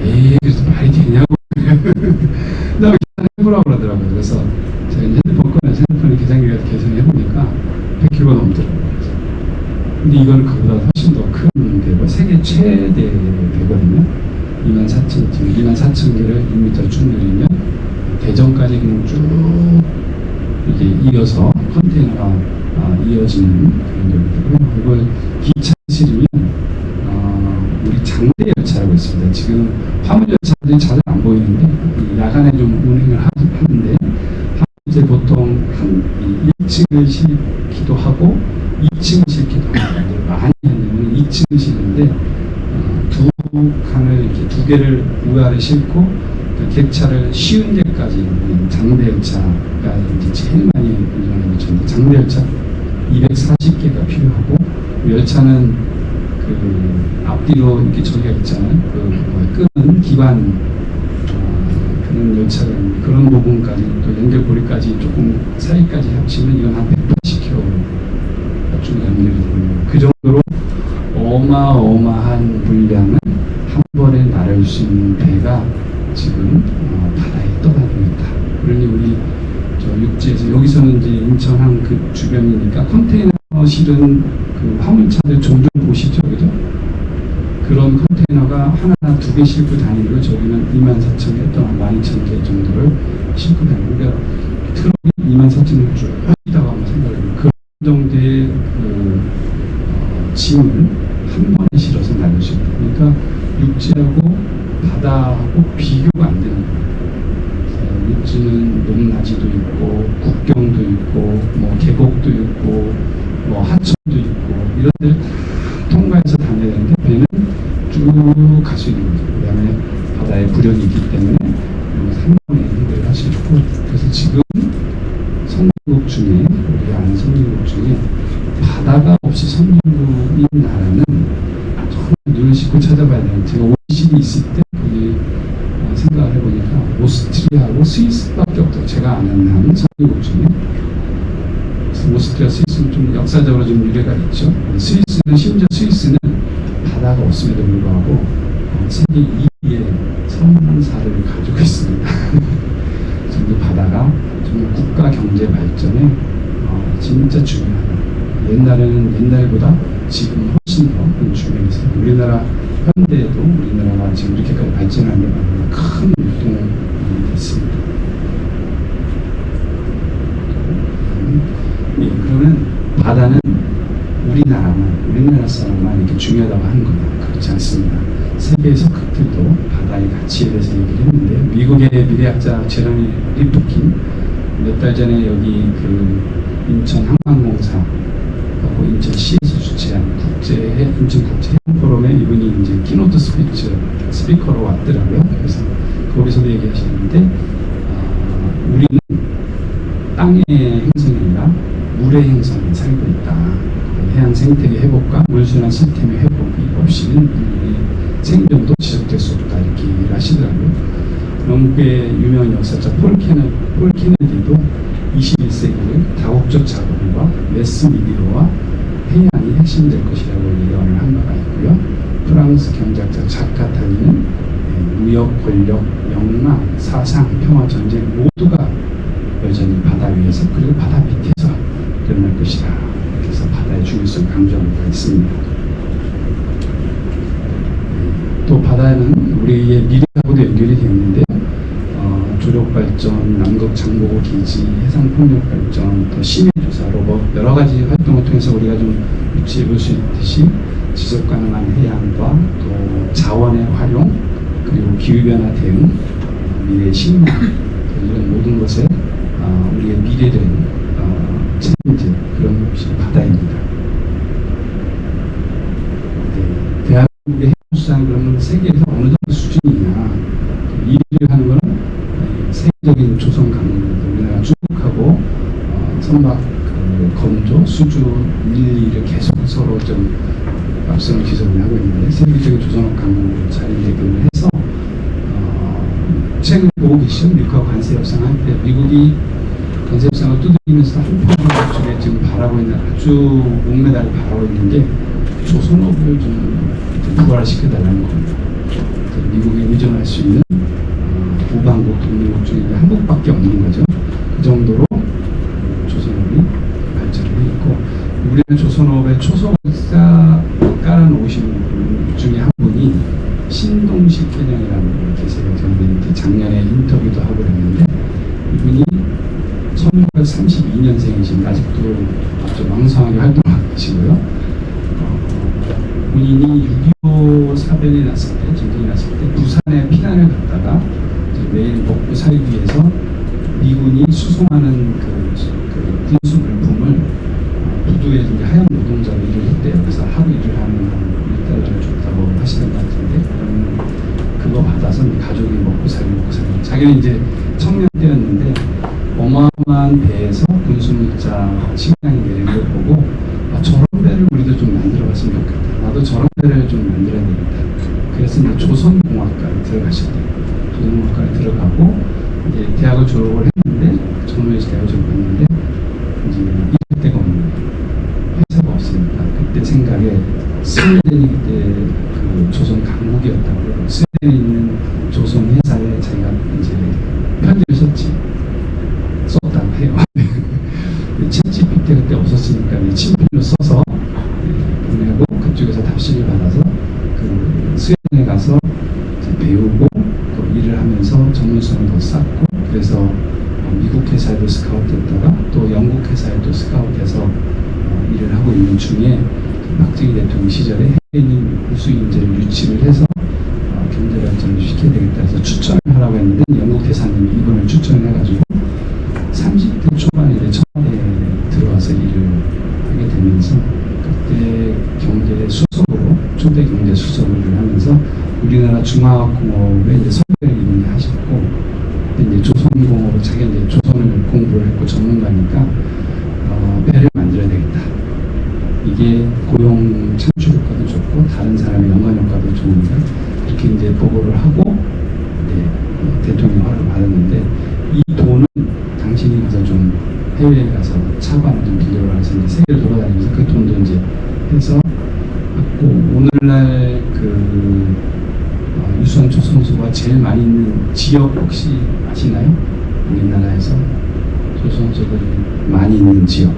에이, 그래서 말이 되냐고. 나 해보라고 그러더라고요. 그래서 제가 핸드폰 꺼내서 핸드폰에 계산기가 계산을 해보니까 100kg 넘더라고요. 근데 이거는 그보다 훨씬 더 큰 배고 세계 최대 배거든요. 24,000개를 2m 쭉 내리면 대전까지 그냥 쭉 이렇게 이어서 컨테이너가 이어지는 그런 경우고요. 이걸 기차 실으면 우리 장대 열차라고 있습니다. 지금 화물 열차들이 잘 안 보이는데 야간에 좀 운행을 하는데 이제 보통 한 1층을 싣기도 하고 2층을 싣기도 합니다. 많이 하면 2층을 싣는데 두 칸을 이렇게 두 개를 우아래 싣고 객차를 쉬운 데까지 장대 열차가 이제 제일 많이 운전하는 열차인데 장대 열차 240개가 필요하고 열차는 그 앞뒤로 이렇게 저기가 있잖아요. 끄는 기반 그런 열차가 그런 부분까지 또 연결고리까지 조금 사이까지 합치면 이건 한 180km 쭉 연결이 됩니다. 그 정도로 어마어마한 분량을 한 번에 나를 수 있는 배가 지금 바다에 떠다니고 있다. 그러니 우리 육지에서 여기서는 이제 인천항 그 주변이니까 컨테이너 실은 그 화물차들 종종 보시죠, 그죠? 그런 컨테이너가 하나 두 개 싣고 다니고 저기는 24,000개 또는 12,000개 정도를 싣고 다니고 그러니까 트럭이 24,000개 쭉 하시다고 한번 생각해보면 그런 정도의 그 짐을 한 번에 실어서 날릴 수 있다. 그러니까 육지하고 바다하고 비교가 안 되는 거예요. 육지는 높낮이도 있고 국경도 있고 뭐 계곡도 있고 뭐 하천도 있고 이런 데를 통과해서 다녀야 되는데 배는 쭉 갈 수 있는 거죠. 그 다음에 바다에 부력이 있기 때문에 상당히 행동을 할 수 있고 그래서 지금 선진국 중에 우리 아는 선진국 중에 바다가 없이 선진국인 나라는 정말 눈을 씻고 찾아봐야 되는 제가 OECD 있을 때 거기 생각을 해보니까 오스트리아하고 스위스밖에 없다고 제가 아는 한 선진국 중에 오스트리아, 스위스는 좀 역사적으로 좀 유래가 있죠. 스위스는 심지어 스위스는 바다가 없음에도 불구하고 세계 2위의 섬사를 가지고 있습니다. 정말 바다가 정말 국가 경제 발전에 진짜 중요하다. 옛날보다 지금 훨씬 더 중요해서 우리나라 현대에도 우리나라가 지금 이렇게까지 발전하는 데 큰 유동이 됐습니다. 예, 그러면 바다는 우리나라 사람만 이렇게 중요하다고 하는 거냐? 그렇지 않습니다. 세계에서 그들도 바다의 가치에 대해서 얘기를 했는데, 미국의 미래학자 제러미 리프킨 몇 달 전에 여기 그 인천 한강공사하고 인천시에서 주최한 인천국제 포럼에 이분이 이제 키노트 스피커로 왔더라고요. 그래서 거기서도 얘기하시는데, 우리는 땅의 행성이 아니라 물의 행성에 살고 있다. 해양 생태계 회복과 물순환 시스템의 회복이 없이는 인류의 생존도 지속될 수 없다. 이렇게 얘기를 하시더라고요. 영국의 유명한 역사자 폴 케네디도 21세기를 다국적 자본과 매스 미디어와 해양이 핵심될 것이라고 예언을 한 바가 있고요. 프랑스 경제학자 작가 타니는 무역, 권력, 영망, 사상, 평화, 전쟁 모두가 여전히 바다 위에서 그리고 바다 밑에서 일어날 것이다. 그래서 바다의 중요성을 강조하는 바가 있습니다. 또 바다는 우리의 미래하고도 연결이 되어 있는데요. 조력 발전, 남극 장보고 기지, 해상 폭력 발전, 또 심해 조사, 로봇 여러 가지 활동을 통해서 우리가 좀 유추해 볼 수 있듯이 지속 가능한 해양과 또 자원의 활용, 그리고 기후 변화 대응, 미래의 식량 이런 모든 것에 우리의 미래를 책임질 그런 것이 바다입니다. 네, 대한민국의 해수산 그러면 세계에서 어느 정도 수준이냐? 이 일을 하는 것은 세계적인 조선 강국들 우리나라 중국하고 선박 건조, 수주, 일리를 계속 서로 좀 앞서는 기술을 하고 있는데 세계적인 조선업 강국으로 자리매김을 해서 최근 보고 계시죠? 미국과 관세 협상할 때 미국이 관세 협상을 두들기면서 한편으로 쪽에 지금 바라고 있는 아주 목메달을 바라고 있는 게 조선업을 좀 부활시켜달라는 겁니다. 미국에 의존할 수 있는 우방국 동맹국 중에 한국밖에 없는 거죠. 그 정도로 조선업이 발전을 있고 우리는 조선업의 초석을 깔아놓으신 분 중에 한 분이 신동식 회장이라는 분이 계세요. 저는 작년에 인터뷰도 하고 그랬는데 이분이 1932년생이신 아직도 아주 왕성하게 활동하고 계시고요. 본인이 6.25 사변이 났을 때, 전쟁이 났을 때 부산에 피난을 갔다가 매일 먹고 살기 위해서 미군이 수송하는 그 군수 물품을 부두에 하얀 노동자로 일을 했대요. 그래서 하루 일을 하면 $1달러를 줬다고 하시는 것 같은데, 그러면 그거 받아서 가족이 먹고 살고. 자기는 이제 청년 때였는데 어마어마한 배에서 군수물자 식량이 내리는 걸 보고 저런 배를 우리도 좀 만들어봤으면 좋겠다. 나도 저런 배를 좀 만들어야 되겠다. 그래서 이제 조선공학과를 들어가셨대요. 조선공학과에 들어가고 이제 대학을 졸업을 했는데 정로에서 대학을 졸업했는데 이제 일할 데가 없는 거예요. 회사가 없으니까 그때 생각에 스웨덴이 그때 그 조선 강국이었다고요. 스웨덴에 있는 조선 회사에 자기가 이제 편지를 썼다고 해요. 챗GPT 그때 없었으니까 친필로 써서 보내고 그쪽에서 답신을 받아서 그 스웨덴에 가서 배우고 또 일을 하면서 전문성을 더 쌓고 그래서 미국 회사에도 스카우트했다가 또 영국 회사에도 스카우트해서 일을 하고 있는 중에 박정희 대통령 시절에 해외 있는 우수 인재를 유치를 해서 경제 발전을 시켜야 되겠다 해서 추천을 하라고 했는데 영국 대사님이 이분을 추천을 해가지고 30대 초반에 이제 청와대에 들어와서 일을 하게 되면서 그때 경제 수석으로 초대 경제 수석을 하면서 우리나라 중화공업에 이제 설계를 이분이 하셨고 이제 조선공업을 자기가 이제 조선을 공부를 했고 전문가니까 배를 만들어야 되겠다. 이게 고용 창출 효과도 좋고 다른 사람의 연관 효과도 좋으니까 이렇게 이제 보고를 하고 대통령 허락을 받았는데 이 돈은 당신이 가서 좀 해외에 가서 차관을 좀 빌려라 해서 이제 세계를 돌아다니면서 그 돈도 이제 해서 받고 오늘날 그 유수한 조선소가 제일 많이 있는 지역 혹시 아시나요? 우리나라에서 조선소들이 많이 있는 지역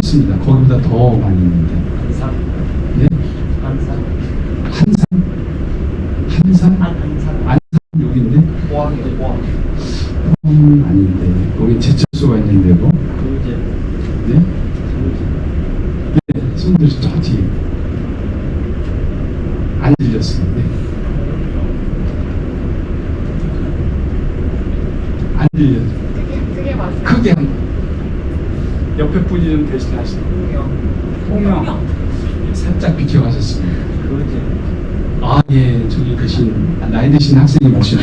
없습니다. 거기보다 더 많이 있는데. 한산. 네? 한산. 한산? 한산? 한산. 안산 여기인데? 포항이죠, 포항. 아닌데. 거기 제철소가 있는데 뭐? 그제. 네? 네, 손들 저 뒤에. 안 들렸어요. 네. 안 들려요. 그게 맞아요. 크게 한 번. 옆에 분이 좀 대신하시고. 홍영. 살짝 비켜가셨습니다. 그제. 아, 예, 저기 계신, 나이 드신 학생이 말씀,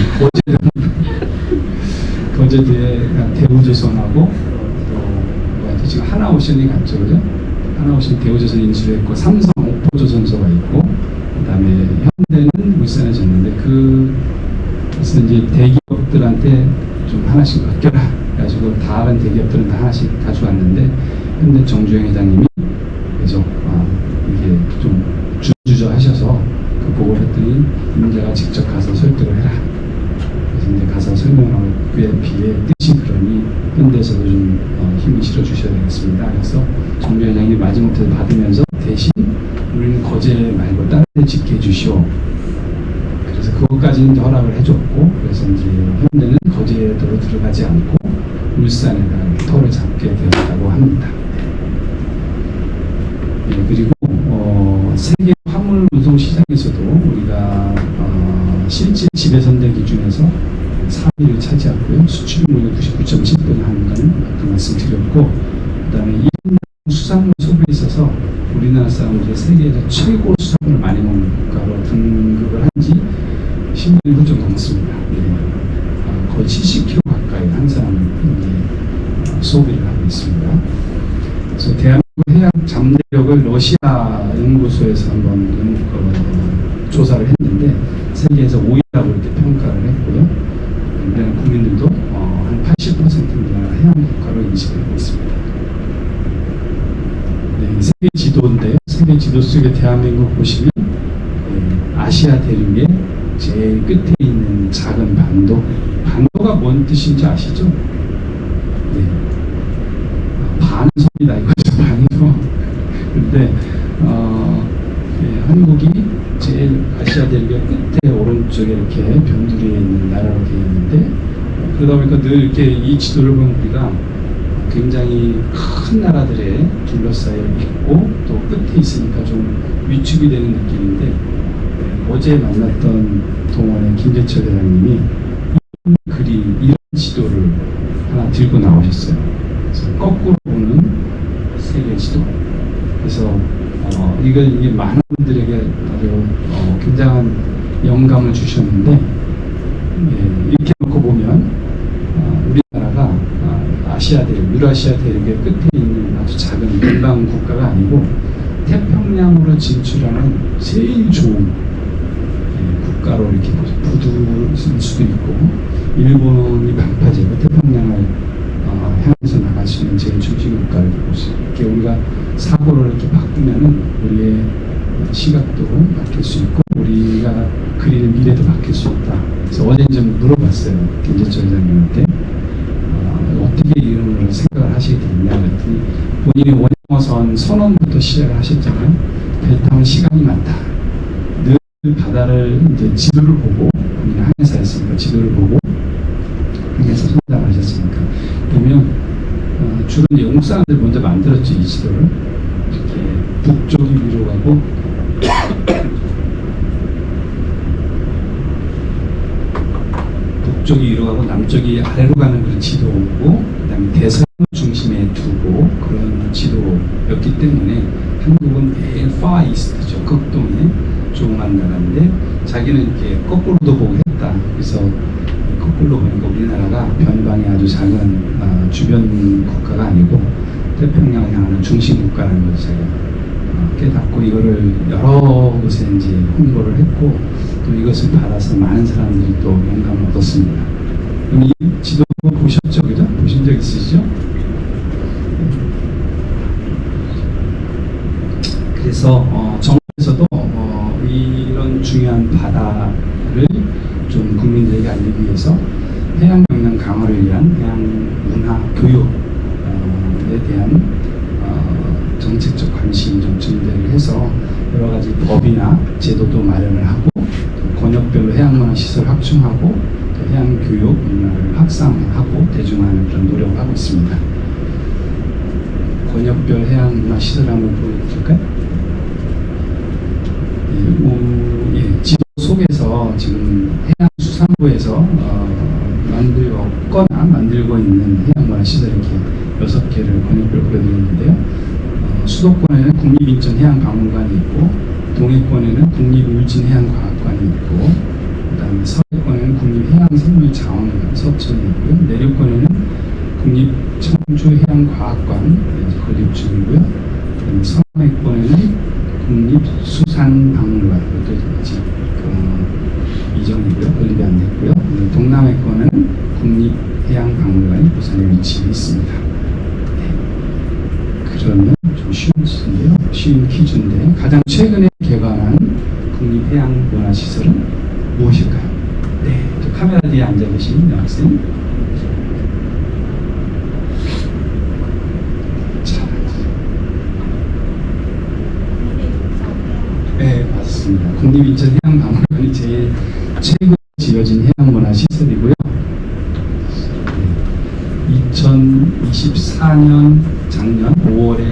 거제도에 대우조선하고, 또, 지금 하나오션이 갔죠, 그죠? 하나오션 대우조선 인수했고, 삼성 옥포조선소가 있고, 그 다음에 현대는 울산에 졌는데, 그래서 이제 대기업들한테 좀 하나씩 맡겨라. 그래가지고 다른 대기업들은 다 하나씩 가져왔는데, 현대 정주영 회장님이 계속, 이게 좀 준주저 하셔서, 그 보고를 했더니 임자가 직접 가서 설득을 해라. 그래서 이제 가서 설명하고 그에 비해 뜻이 그러니 현대에서도 좀 힘을 실어주셔야 되겠습니다. 그래서 정주 회장이 마지못해 받으면서 대신 우리는 거제 말고 다른 데 짓게 해주시오. 그래서 그것까지는 허락을 해줬고, 그래서 이제 현대는 거제도로 들어가지 않고 울산에다가 터를 잡게 되었다고 합니다. 네, 그리고 세계 화물 운송 시장에서도 우리가 실제 지배선대 기준에서 3위를 차지하고요. 수출률 99.7% 하는 거는 아까 말씀드렸고, 그다음에 일인당 수산물 소비에 있어서 우리나라 사람들이 세계에서 최고 수산물을 많이 먹는 국가로 등극을 한 지 10년이 훌쩍 넘었습니다. 네. 거의 70kg 가까이 한 사람이 소비를 하고 있습니다. 그래서 대한민국 해양 잠재력을 러시아 연구소에서 한번 조사를 했는데 세계에서 5위라고 이렇게 평가를 했고요. 우리나라 국민들도 한 80%는 우리나라 해양 국가로 인식하고 있습니다. 네, 세계 지도인데요. 세계 지도 속에 대한민국 보시면 아시아 대륙의 제일 끝에 있는 작은 반도. 반도가 뭔 뜻인지 아시죠? 네. 반섬이다 이거죠. 반도. 근데 한국이 제일 아시아 대륙의 끝에 오른쪽에 이렇게 변두리에 있는 나라로 되어 있는데, 그러다 보니까 늘 이렇게 이 지도를 보면 우리가 굉장히 큰 나라들에 둘러싸여 있고 또 끝에 있으니까 좀 위축이 되는 느낌인데, 어제 만났던 동원의 김재철 대장님이 이런 지도를 하나 들고 나오셨어요. 그래서 거꾸로 보는 세계 지도. 그래서 이게 많은 분들에게 아주 굉장한 영감을 주셨는데, 이렇게 놓고 보면 우리나라가 아시아 대륙, 유라시아 대륙의 끝에 있는 아주 작은 일방 국가가 아니고 태평양으로 진출하는 제일 좋은 국가로 이렇게 부두를 수도 있고, 일본이 방파제고 태평양을 향해서 나갈 수 있는 제일 중심 국가를 보고 있어요. 이렇게 우리가 사고를 이렇게 바꾸면은 우리의 시각도 바뀔 수 있고 우리가 그리는 미래도 바뀔 수 있다. 그래서 어제 좀 물어봤어요. 김재철 회장님한테 어떻게 이런 걸 생각을 하시게 됐냐 그랬더니 본인이 원형어선 선언부터 시작을 하셨잖아요. 배 타면 시간이 많다. 늘 바다를 이제 지도를 보고, 본인이 항해사였으니까 지도를 보고 항해사 선장하셨으니까, 그러면 주로 이제 영국 사람들 먼저 만들었죠. 이 지도를 이렇게 북쪽이 위로 가고 북쪽이 위로 가고 남쪽이 아래로 가는 그런 지도고, 그다음에 대서양을 중심에 두고 그런 지도였기 때문에 한국은 제일 far east죠. 극동에 조그만 나라인데 자기는 이렇게 거꾸로도 보고 했다. 그래서 거꾸로 보니까 우리나라가 변방의 아주 작은 주변 국가가 아니고 태평양을 향하는 중심 국가라는 것을 제가 깨닫고 이거를 여러 곳에 이제 홍보를 했고 또 이것을 받아서 많은 사람들이 또 영감을 얻었습니다. 그럼 이 지도 보셨죠? 그죠? 보신 적 있으시죠? 그래서 정부에서도 이런 중요한 바다를 좀 국민들에게 알리기 위해서 해양 역량 강화를 위한 해양 문화 교육에 대한 정책적 관심이 좀 증대를 해서 여러 가지 법이나 제도도 마련을 하고 또 권역별로 해양문화 시설 확충하고 또 해양 교육 문화를 확산하고 대중화하는 그런 노력을 하고 있습니다. 권역별 해양문화 시설 한번 보여드릴까요? 지도 속에서 지금 해양수산부에서 만들고 있는 해양문화 시설 이렇게 6개를 권역별로 보여드리는데요. 수도권에는 국립인천해양박물관이 있고, 동해권에는 국립울진해양과학관이 있고, 그다음에 서해권에는 국립해양생물자원수업청이 있고요. 내륙권에는 국립청주해양과학관 건립 중이고요. 그다음에 서해권에는 국립수산박물관 이것도 아직 이전이고요. 건립이 안 됐고요. 동남해권은 국립해양박물관이 부산에 위치해 있습니다. 그러면 좀 쉬운 수인데요. 쉬운 퀴즈인데 가장 최근에 개관한 국립해양문화시설은 무엇일까요? 네, 저 카메라 뒤에 앉아 계신 여학생. 자, 네, 맞습니다. 국립인천해양박물관이 제일 최근 지어진 해양문화시설이고요. 2024년 작년 5월에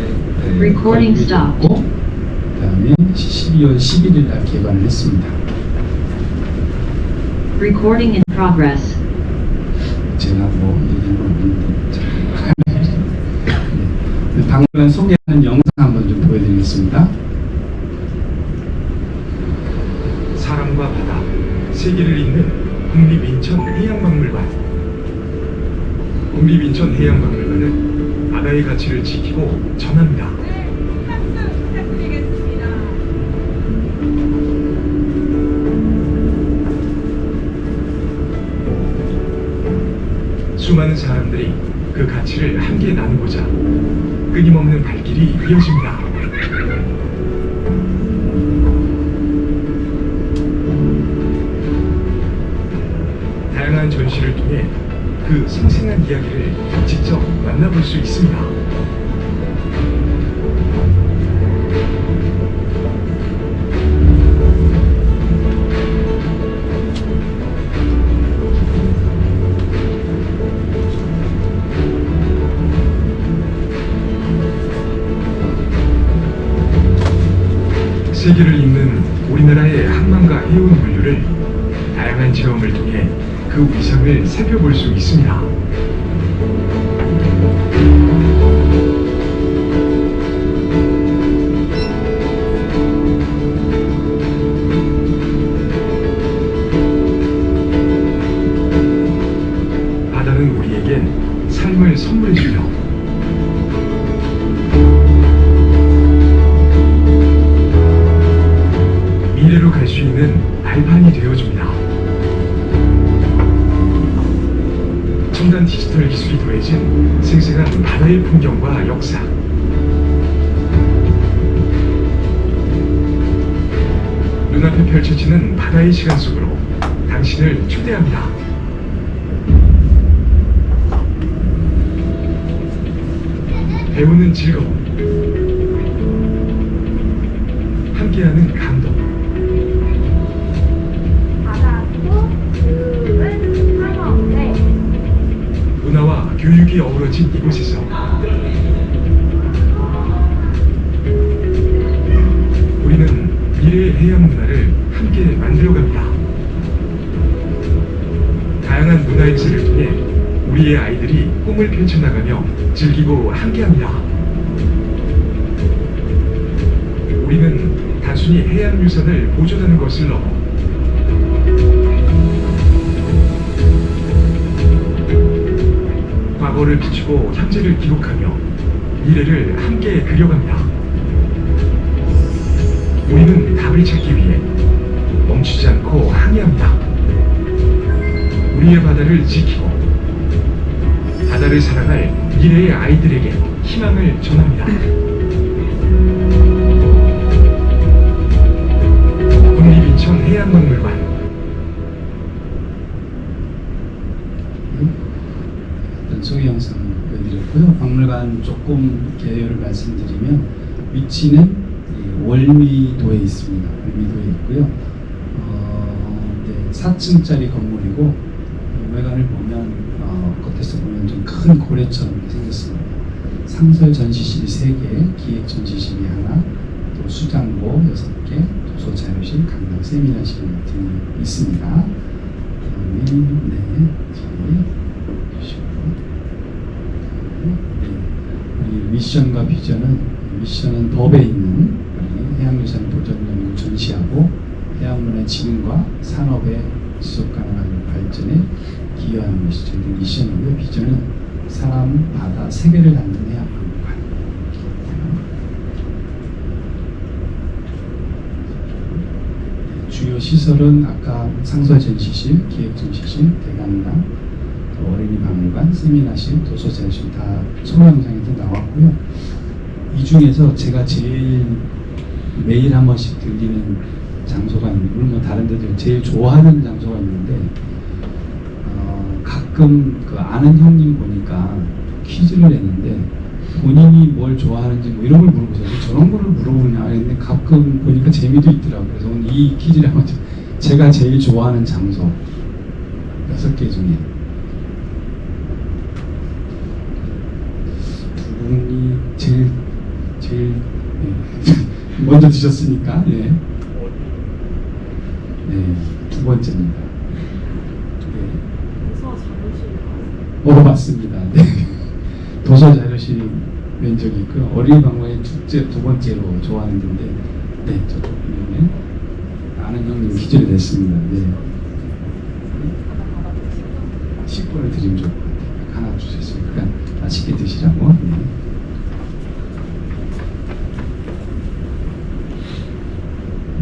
Recording stopped. 그다음에 12월 11일 날 개관을 했습니다. Recording in progress. 제가 뭐 얘기한 건 없는데 네, 박물관 소개하는 영상 한번 좀 보여드리겠습니다. 사람과 바다, 세계를 잇는 국립인천해양박물관. 국립인천해양박물관은 바다의 가치를 지키고 전합니다. 수많은 사람들이 그 가치를 함께 나누고자 끊임없는 발길이 이어집니다. 다양한 전시를 통해 그 생생한 이야기를 직접 만나볼 수 있습니다. 세계를 잇는 우리나라의 항만과 해운 물류를 다양한 체험을 통해 그 위상을 살펴볼 수 있습니다. 바다는 우리에겐 삶을 선물해주며 미래로 갈 수 있는 발판이 되어줍니다. 첨단 디지털 기술이 더해진 생생한 바다의 풍경과 역사. 눈앞에 펼쳐지는 바다의 시간 속으로 당신을 초대합니다. 배우는 즐거움, 함께하는 감동. 문화와 교육이 어우러진 이곳에서 우리는 미래의 해양 문화를 함께 만들어갑니다. 다양한 문화 행사를 통해 우리의 아이들이 꿈을 펼쳐나가며 즐기고 함께합니다. 우리는 단순히 해양유산을 보존하는 것을 넘어 과거를 비추고 현재를 기록하며 미래를 함께 그려갑니다. 우리는 답을 찾기 위해 멈추지 않고 항해합니다. 우리의 바다를 지키고 바다를 사랑할 미래의 아이들에게 희망을 전합니다. 국립인천해양박물관. 소개 영상 보여드렸고요. 있고요. 박물관 조금 개요를 말씀드리면 위치는 월미도에 있습니다. 월미도에 있고요. 네, 4층짜리 건물이고 외관을 보면 겉에서 보면 좀 큰 고래처럼 이렇게 생겼습니다. 상설 전시실이 3개, 기획 전시실이 하나, 또 수장고 6개, 도서 자료실, 강당 세미나실 등이 있습니다. 그다음에 네, 우리 미션과 미션은 법에 있는 우리 해양유산 보존 연구 전시하고 해양문화 진흥과 산업의 지속 가능한 발전에 기여하는 것이 저희들 미션이고요. 비전은 사람, 바다, 세계를 담는 해양박물관. 주요 시설은 아까 상설 전시실, 기획 전시실, 대강당, 어린이 박물관, 세미나실, 도서자료실 다 소개 영상에도 나왔고요. 이 중에서 제가 제일 매일 한 번씩 들리는 장소가 있는데, 물론 뭐 다른 데도 제일 좋아하는 장소가 있는데, 가끔 그 아는 형님 보니까 퀴즈를 냈는데 본인이 뭘 좋아하는지 뭐 이런 걸 물어보세요. 저런 거를 물어보냐 했는데 가끔 보니까 재미도 있더라고요. 그래서 오늘 이 퀴즈를 한번 제가 제일 좋아하는 장소 6개 중에 두 분이 제일 먼저 드셨으니까 네, 두 번째입니다. 맞습니다. 네. 도서 자료실 낸 적이 있고요. 어린이 박물관의 두 번째로 좋아하는 데인데, 네, 저도 네, 아는 형님 퀴즈를 냈습니다. 네. 10번을 드리면 좋을 것 같아요. 하나 주셨으니까 맛있게 드시라고. 네.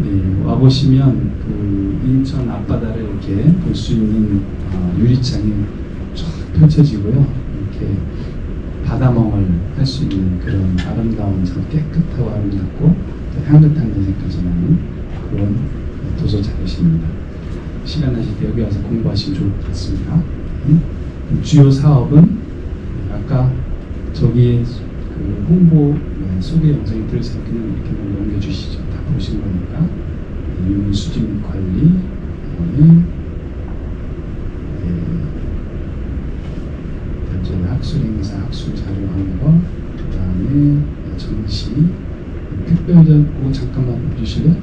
네, 와보시면 그 인천 앞바다를 이렇게 볼 수 있는 유리창이 쫙 펼쳐지고요. 이렇게 바다멍을 할 수 있는 그런 아름다운, 참 깨끗하고 아름답고 또 향긋한 내색까지 나는 그런 도서 자료실입니다. 시간 나실 때 여기 와서 공부하시면 좋을 것 같습니다. 주요 사업은 아까 저기 그 홍보 소개 영상이 들어있어요. 그냥 이렇게 넘겨주시죠. 다 보신 거니까. 유물 수집 관리, 학술 행사, 학술 자료하는 거, 그 다음에 전시, 특별전, 그거 잠깐만 보주실래요?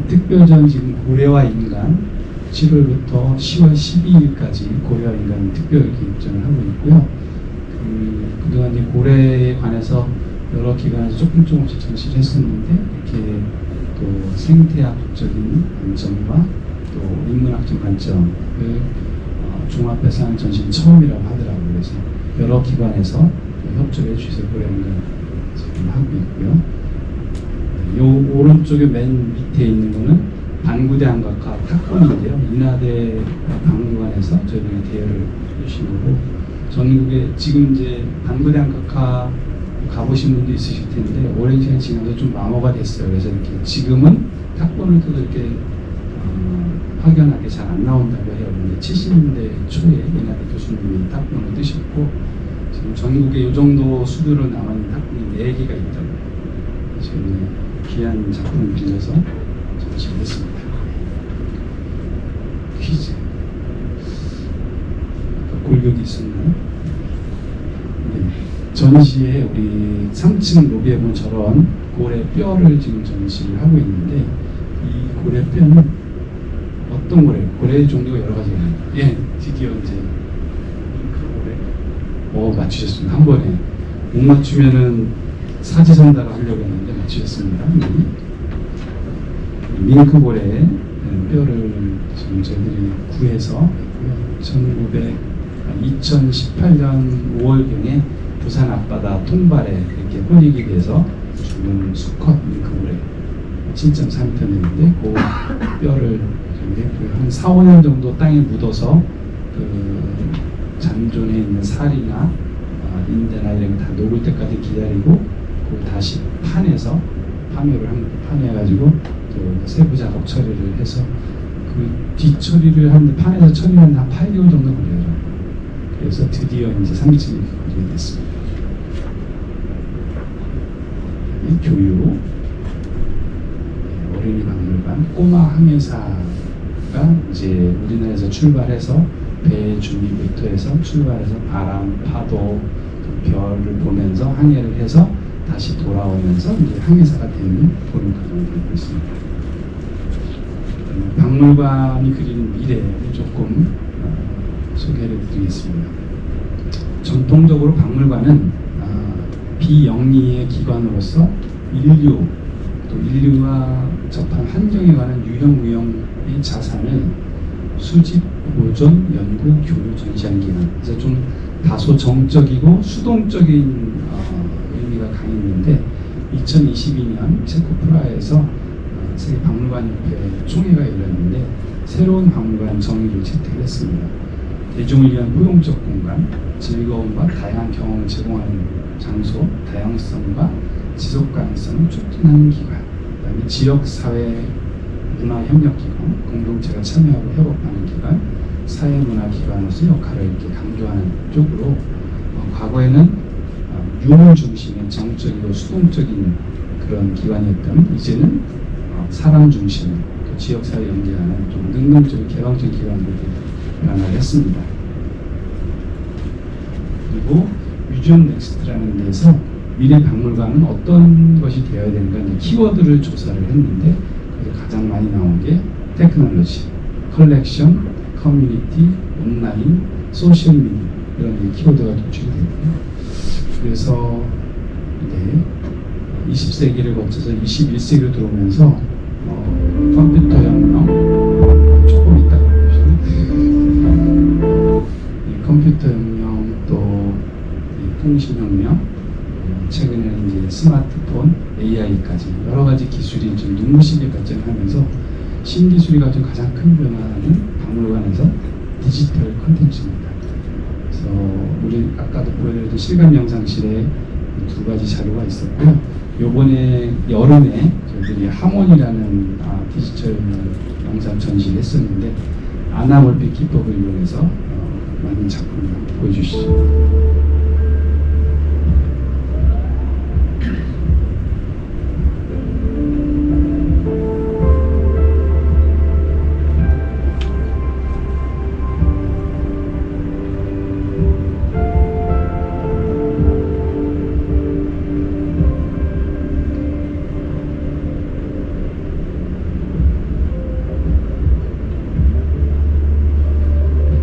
특별전 지금 고래와 인간 7월부터 10월 12일까지 고래와 인간 특별 기획전을 하고 있고요. 그동안 이 고래에 관해서 여러 기관에서 조금씩 전시를 했었는데 이렇게 또 생태학적인 관점과 또 인문학적 관점을 종합해서 하는 전시는 처음이라고 하더라고요. 그래서 여러 기관에서 협조를 해주셔서 고려인간 지금 하고 있고요. 요 오른쪽에 맨 밑에 있는 거는 반구대 한각화 탁본인데요. 인하대 박물관에서 저희들이 대여를 해주신 거고, 전국에 지금 이제 반구대 한각화 가보신 분도 있으실 텐데 오랜 시간 지나서 좀 마모가 됐어요. 그래서 이렇게 지금은 탁본을 또 이렇게 확연하게 잘 안 나온다고 해요. 근데 70년대 초에 이나대 교수님이 탁본을 뜨셨고 지금 전국에 이 정도 수두로 남아있는 탁본이 4개가 있다고 지금 귀한 작품을 빌려서 전시를 했습니다. 퀴즈. 아까 골격이 있었나요? 네. 전시에 우리 3층 로비에 보면 저런 고래 뼈를 지금 전시를 하고 있는데 이 고래 뼈는 어떤 고래? 고래의 종류가 여러 가지가 있습니다. 예, 드디어 이제 밍크고래. 맞추셨습니다. 한 번에 못 맞추면은 사지선다를 하려고 했는데 맞추셨습니다. 밍크고래 뼈를 지금 저희들이 구해서 2018년 5월경에 부산 앞바다 통발에 이렇게 혼익이 돼서 죽은 수컷 밍크고래 7.3m 되는데 그 뼈를 한 4, 5년 정도 땅에 묻어서 그 잔존에 있는 살이나 인대나 이런 거 다 녹을 때까지 기다리고 그 다시 판해서 판해가지고 또 세부 작업 처리를 해서 그 뒤처리를 하는데 판에서 처리하는데 한 8개월 정도 걸려요. 그래서 드디어 이제 3층이 걸리게 됐습니다. 그다음에 교육, 어린이 박물관, 꼬마 항해사가 이제 우리나라에서 출발해서 배 준비부터 해서 출발해서 바람, 파도, 그 별을 보면서 항해를 해서 다시 돌아오면서 이제 항해사가 되는 그런 과정을 갖고 있습니다. 박물관이 그리는 미래를 조금 소개를 드리겠습니다. 전통적으로 박물관은 비영리의 기관으로서 인류 또 인류와 접한 환경에 관한 유형무형의 자산을 수집, 보존, 연구, 교류, 전시하는 기관. 그래서 좀 다소 정적이고 수동적인 의미가 강했는데 2022년 체코 프라하에서 세계 박물관협회 총회가 열렸는데 새로운 박물관 정의를 채택했습니다. 대중을 위한 포용적 공간, 즐거움과 다양한 경험을 제공하는 장소, 다양성과 지속 가능성을 촉진하는 기관, 그다음에 지역사회 문화협력기관, 공동체가 참여하고 협업하는 기관, 사회문화기관으로서 역할을 이렇게 강조하는 쪽으로 과거에는 유물 중심의 정적이고 수동적인 그런 기관이었다면 이제는 사람 중심, 또 지역사회 연계하는 좀 능동적인 개방적인 기관으로 변화를 했습니다. 그리고 뮤지엄 넥스트라는 데서 미래 박물관은 어떤 것이 되어야 되는가 이제 키워드를 조사를 했는데 거기서 가장 많이 나온 게 테크놀로지, 컬렉션, 커뮤니티, 온라인, 소셜 미디어 이런 키워드가 도출이 되고요. 그래서 이제 20세기를 거쳐서 21세기로 들어오면서 컴퓨터 혁명 조금 있다가 보시면 컴퓨터 혁명 또 통신혁명 최근에는 이제 스마트폰, AI까지 여러 가지 기술이 좀 눈부시게 발전하면서 신기술이 가진 가장 큰 변화는 박물관에서 디지털 콘텐츠입니다. 그래서 우리 아까도 보여드렸던 실감 영상실에 두 가지 자료가 있었고요. 요번에 여름에 저희들이 하모니라는 디지털 영상 전시를 했었는데 아나몰픽 기법을 이용해서 많은 작품을 보여주시죠.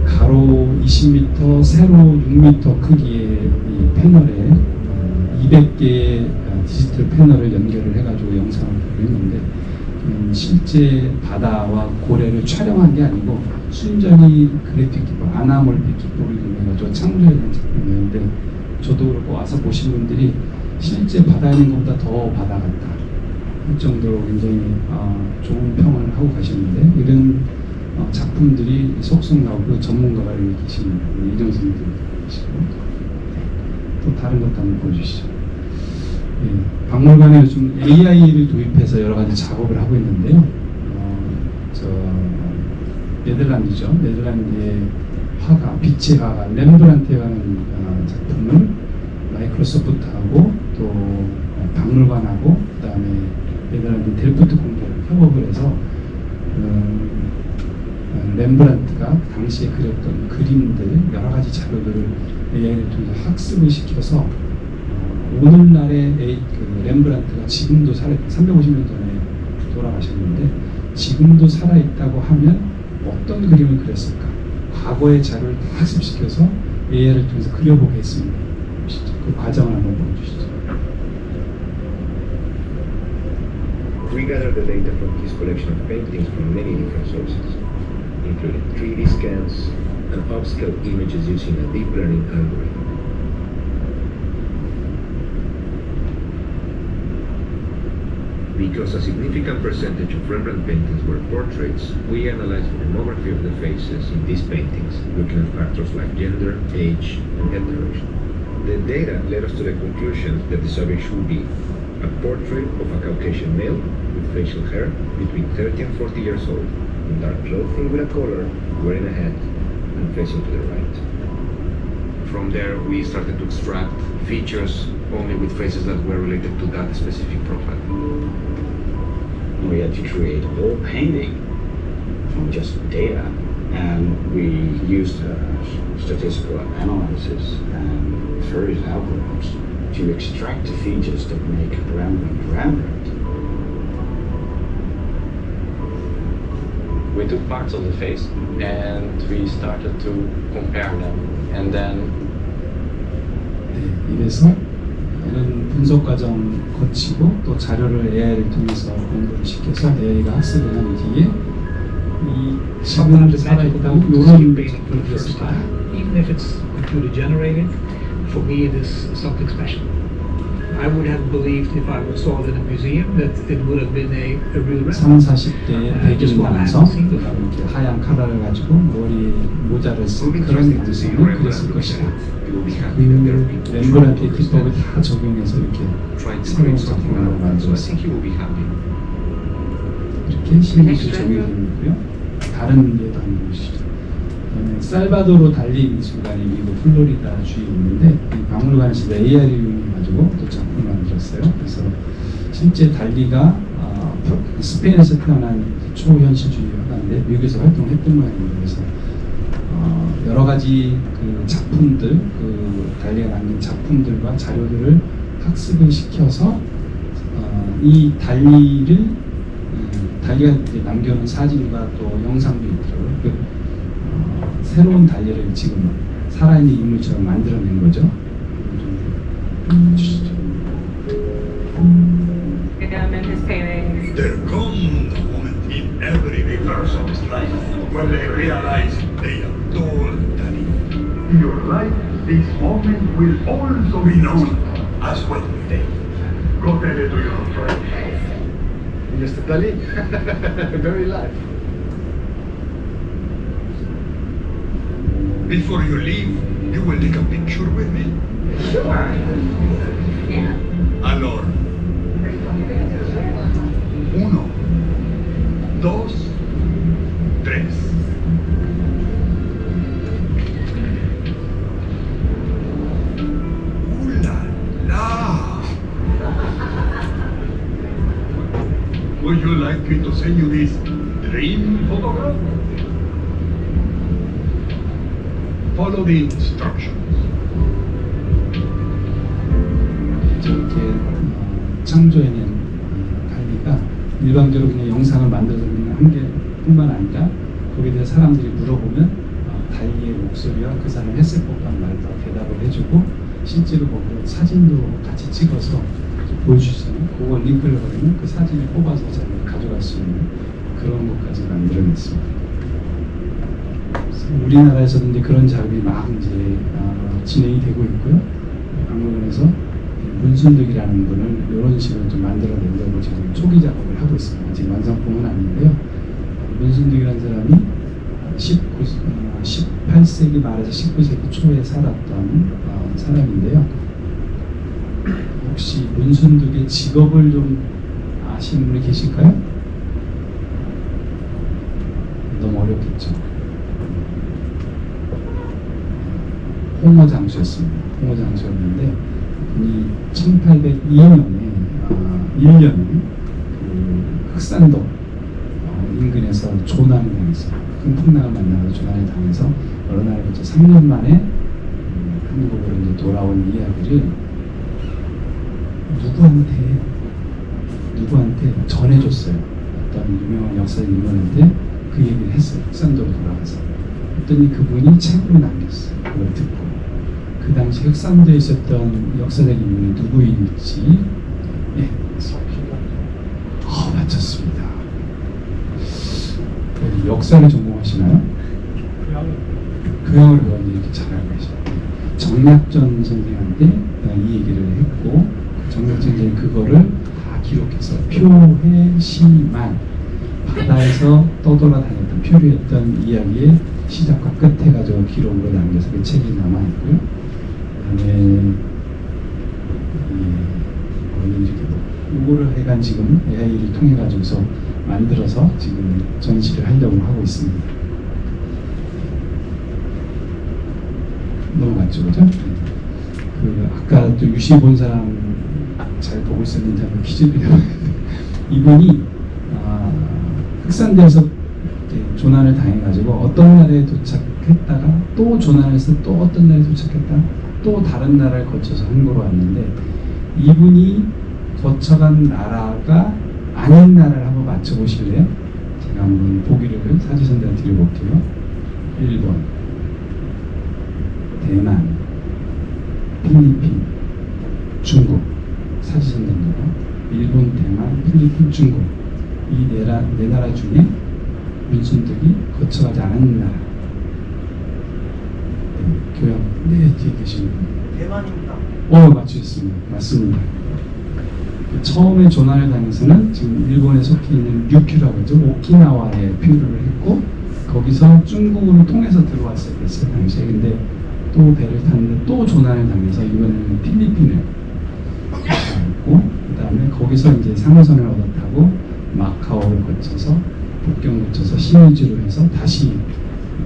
가로 20m, 세로 6m 크기의 이 패널에 200개의 디지털 패널을 연결을 해가지고 영상을 보냈는데 실제 바다와 고래를 촬영한 게 아니고 순전히 그래픽 기법, 아나몰픽 기법을 이용해가지고 창조해낸 작품이었는데 저도 그렇고 와서 보신 분들이 실제 바다에 있는 것보다 더 바다 같다 할 정도로 굉장히 좋은 평을 하고 가셨는데 이런 작품들이 속속 나오고 전문가가 여기 계십니다. 이정 선생님도 계시고 또 다른 것도 한번 보여주시죠. 예, 박물관에 요즘 AI를 도입해서 여러 가지 작업을 하고 있는데요. 네덜란드죠. 네덜란드의 화가, 빛의 화가 렘브란트라는 작품을 마이크로소프트하고 또 박물관하고 그다음에 네덜란드 델프트 공대랑 협업을 해서 렘브란트가 당시에 그렸던 그림들 여러 가지 자료들을 AI를 통해서 학습을 시켜서 오늘날의 그 렘브란트가 지금도 350년 전에 돌아가셨는데 지금도 살아있다고 하면 어떤 그림을 그렸을까? 과거의 자료를 다 학습시켜서 AI를 통해서 그려보게 했습니다. 그 과정을 한번 보여주시죠. We gather the data from his collection of paintings from many different sources, including 3D scans and upscale images using a deep learning algorithm. Because a significant percentage of Rembrandt paintings were portraits, we analyzed photography of the faces in these paintings, looking at factors like gender, age, and head direction. The data led us to the conclusion that the subject should be a portrait of a Caucasian male with facial hair between 30 and 40 years old, in dark clothing with a collar, wearing a hat, and facing to the right. from there, we started to extract features only with faces that were related to that specific profile. We had to create a whole painting from just data, and we used statistical analysis and various algorithms to extract the features that make Rembrandt. We took parts of the face and we started to compare them, and then 네, 이래서 이런 분석 과정 거치고 또 자료를 AI를 통해서 공부를 시켜서 AI가 학습을 한 뒤에 이 지금 살아있다고 이런 작품을 그렸습니다. Even if it's computer generated, for me it is something special. I would have believed if I saw it in a museum that it would have been a real record. 30, 40대의 백인 남성 이렇게 하얀 카라를 가지고 머리에 모자를 쓴 그런 남성을 그렸을 것이다. 그 렘브란트의 기법을 다 적용해서 이렇게 Trying to 새로운 create something 작품을 out of that. So I 만들었습니다. think he will be happy. 이렇게 실리도 적용되고요. 다른 예도 한번 보시죠. 그다음에 살바도르 달리 미술관이 미국 플로리다 주에 있는데 이 박물관에서 AR을 이용해가지고 또 작품을 만들었어요. 그래서 실제 달리가 스페인에서 태어난 초현실주의 화가인데 미국에서 활동했던 모양입니다. 그래서 여러 가지 그 작품들, 그 달리가 남긴 작품들과 자료들을 학습을 시켜서 이 달리를 달리가 이제 남겨놓은 사진과 또 영상도 있더라고요. 그, 새로운 달리를 지금 살아있는 인물처럼 만들어낸 거죠. 좀 주시죠. Him and his paintings. There comes a moment in every big person's life when they realize they adore Dali. In your life, this moment will also be known as Wednesday. Go tell it to your friends. Mr. Dali, very live. Before you leave, you will take a picture with me. Yeah. Allora. 1, 2, 3. Ooh la la! Would you like me to send you this dream photograph? Follow the instructions. 저렇게 창조해낸 달리가 일방적으로 그냥 영상을 만들어서 그냥 한 개뿐만 아니라 거기에 대해 사람들이 물어보면 달리의 목소리와 그 사람이 했을 법한 말을 다 대답을 해주고 실제로 거기에 사진도 같이 찍어서 보여주시잖아요. 그걸 링크를 걸으면 그 사진을 뽑아서 자기가 가져갈 수 있는 그런 것까지 만들어냈습니다. 우리나라에서도 이제 그런 작업이 막 이제 진행이 되고 있고요. 박물관에서 문순득이라는 분을 이런 식으로 좀 만들어내려고 지금 초기 작업을 하고 있습니다. 아직 완성품은 아닌데요. 문순득이라는 사람이 18세기 말에서 19세기 초에 살았던 사람인데요. 혹시 문순득의 직업을 좀 아시는 분이 계실까요? 너무 어렵겠죠. 홍어장수였습니다. 홍어장수였는데 이 1802년에 1년 그 흑산도 인근에서 조난을 당했어요. 큰 풍랑을 만나서 조난을 당해서 여러 날부터 3년 만에 한국으로 이제 돌아온 이야기를 누구한테 전해줬어요. 어떤 유명한 역사인분한테 그 얘기를 했어요. 흑산도로 돌아가서. 그랬더니 그분이 책으로 남겼어요. 그걸 듣고. 그 당시 흑산도에 있었던 역사적인 인물이 누구인지 맞췄습니다. 역사를 전공하시나요? 교양을 배웠는데 이렇게 잘 알고 계시죠. 정약전 선생한테 이 얘기를 했고 정약전 선생이 그거를 다 기록해서 표해 시만 바다에서 떠돌아다녔던 표류했던 이야기의 시작과 끝 해가지고 기록으로 남겨서 그 책이 남아있고요. 그다음에 이렇게 요거를 해간 지금 AI를 통해 가지고서 만들어서 지금 전시를 하려고 하고 있습니다. 넘어갈게요. 맞죠, 그죠? 그 아까 또 유시 본 사람 잘 보고 있었는지 한번 퀴즈를 해봤는데 이분이 흑산대에서 조난을 당해가지고 어떤 나라에 도착했다가 또 조난해서 또 어떤 나라에 도착했다가 또 다른 나라를 거쳐서 한국으로 왔는데 이분이 거쳐간 나라가 아닌 나라를 한번 맞춰보실래요? 제가 한번 보기를 사지선다 드려볼게요. 1번 대만, 필리핀, 중국. 사지선다입니다. 일본, 대만, 필리핀, 중국. 이 네 나라 중에 문순덕이 거쳐가지 않은 나라. 네, 교양. 네, 뒤에 계신 분. 대만입니다. 맞추셨습니다. 맞습니다. 처음에 조난을 당해서는 지금 일본에 속해 있는 ryukyu라고 하죠. 오키나와에 표류를 했고 거기서 중국으로 통해서 들어왔어요. 그랬어요. 당시에. 근데 또 배를 탔는데 또 조난을 당해서 이번에는 필리핀을 갔고 그 다음에 거기서 이제 상선을 얻어 타고 마카오를 거쳐서 국경 거쳐서 시리즈로 해서 다시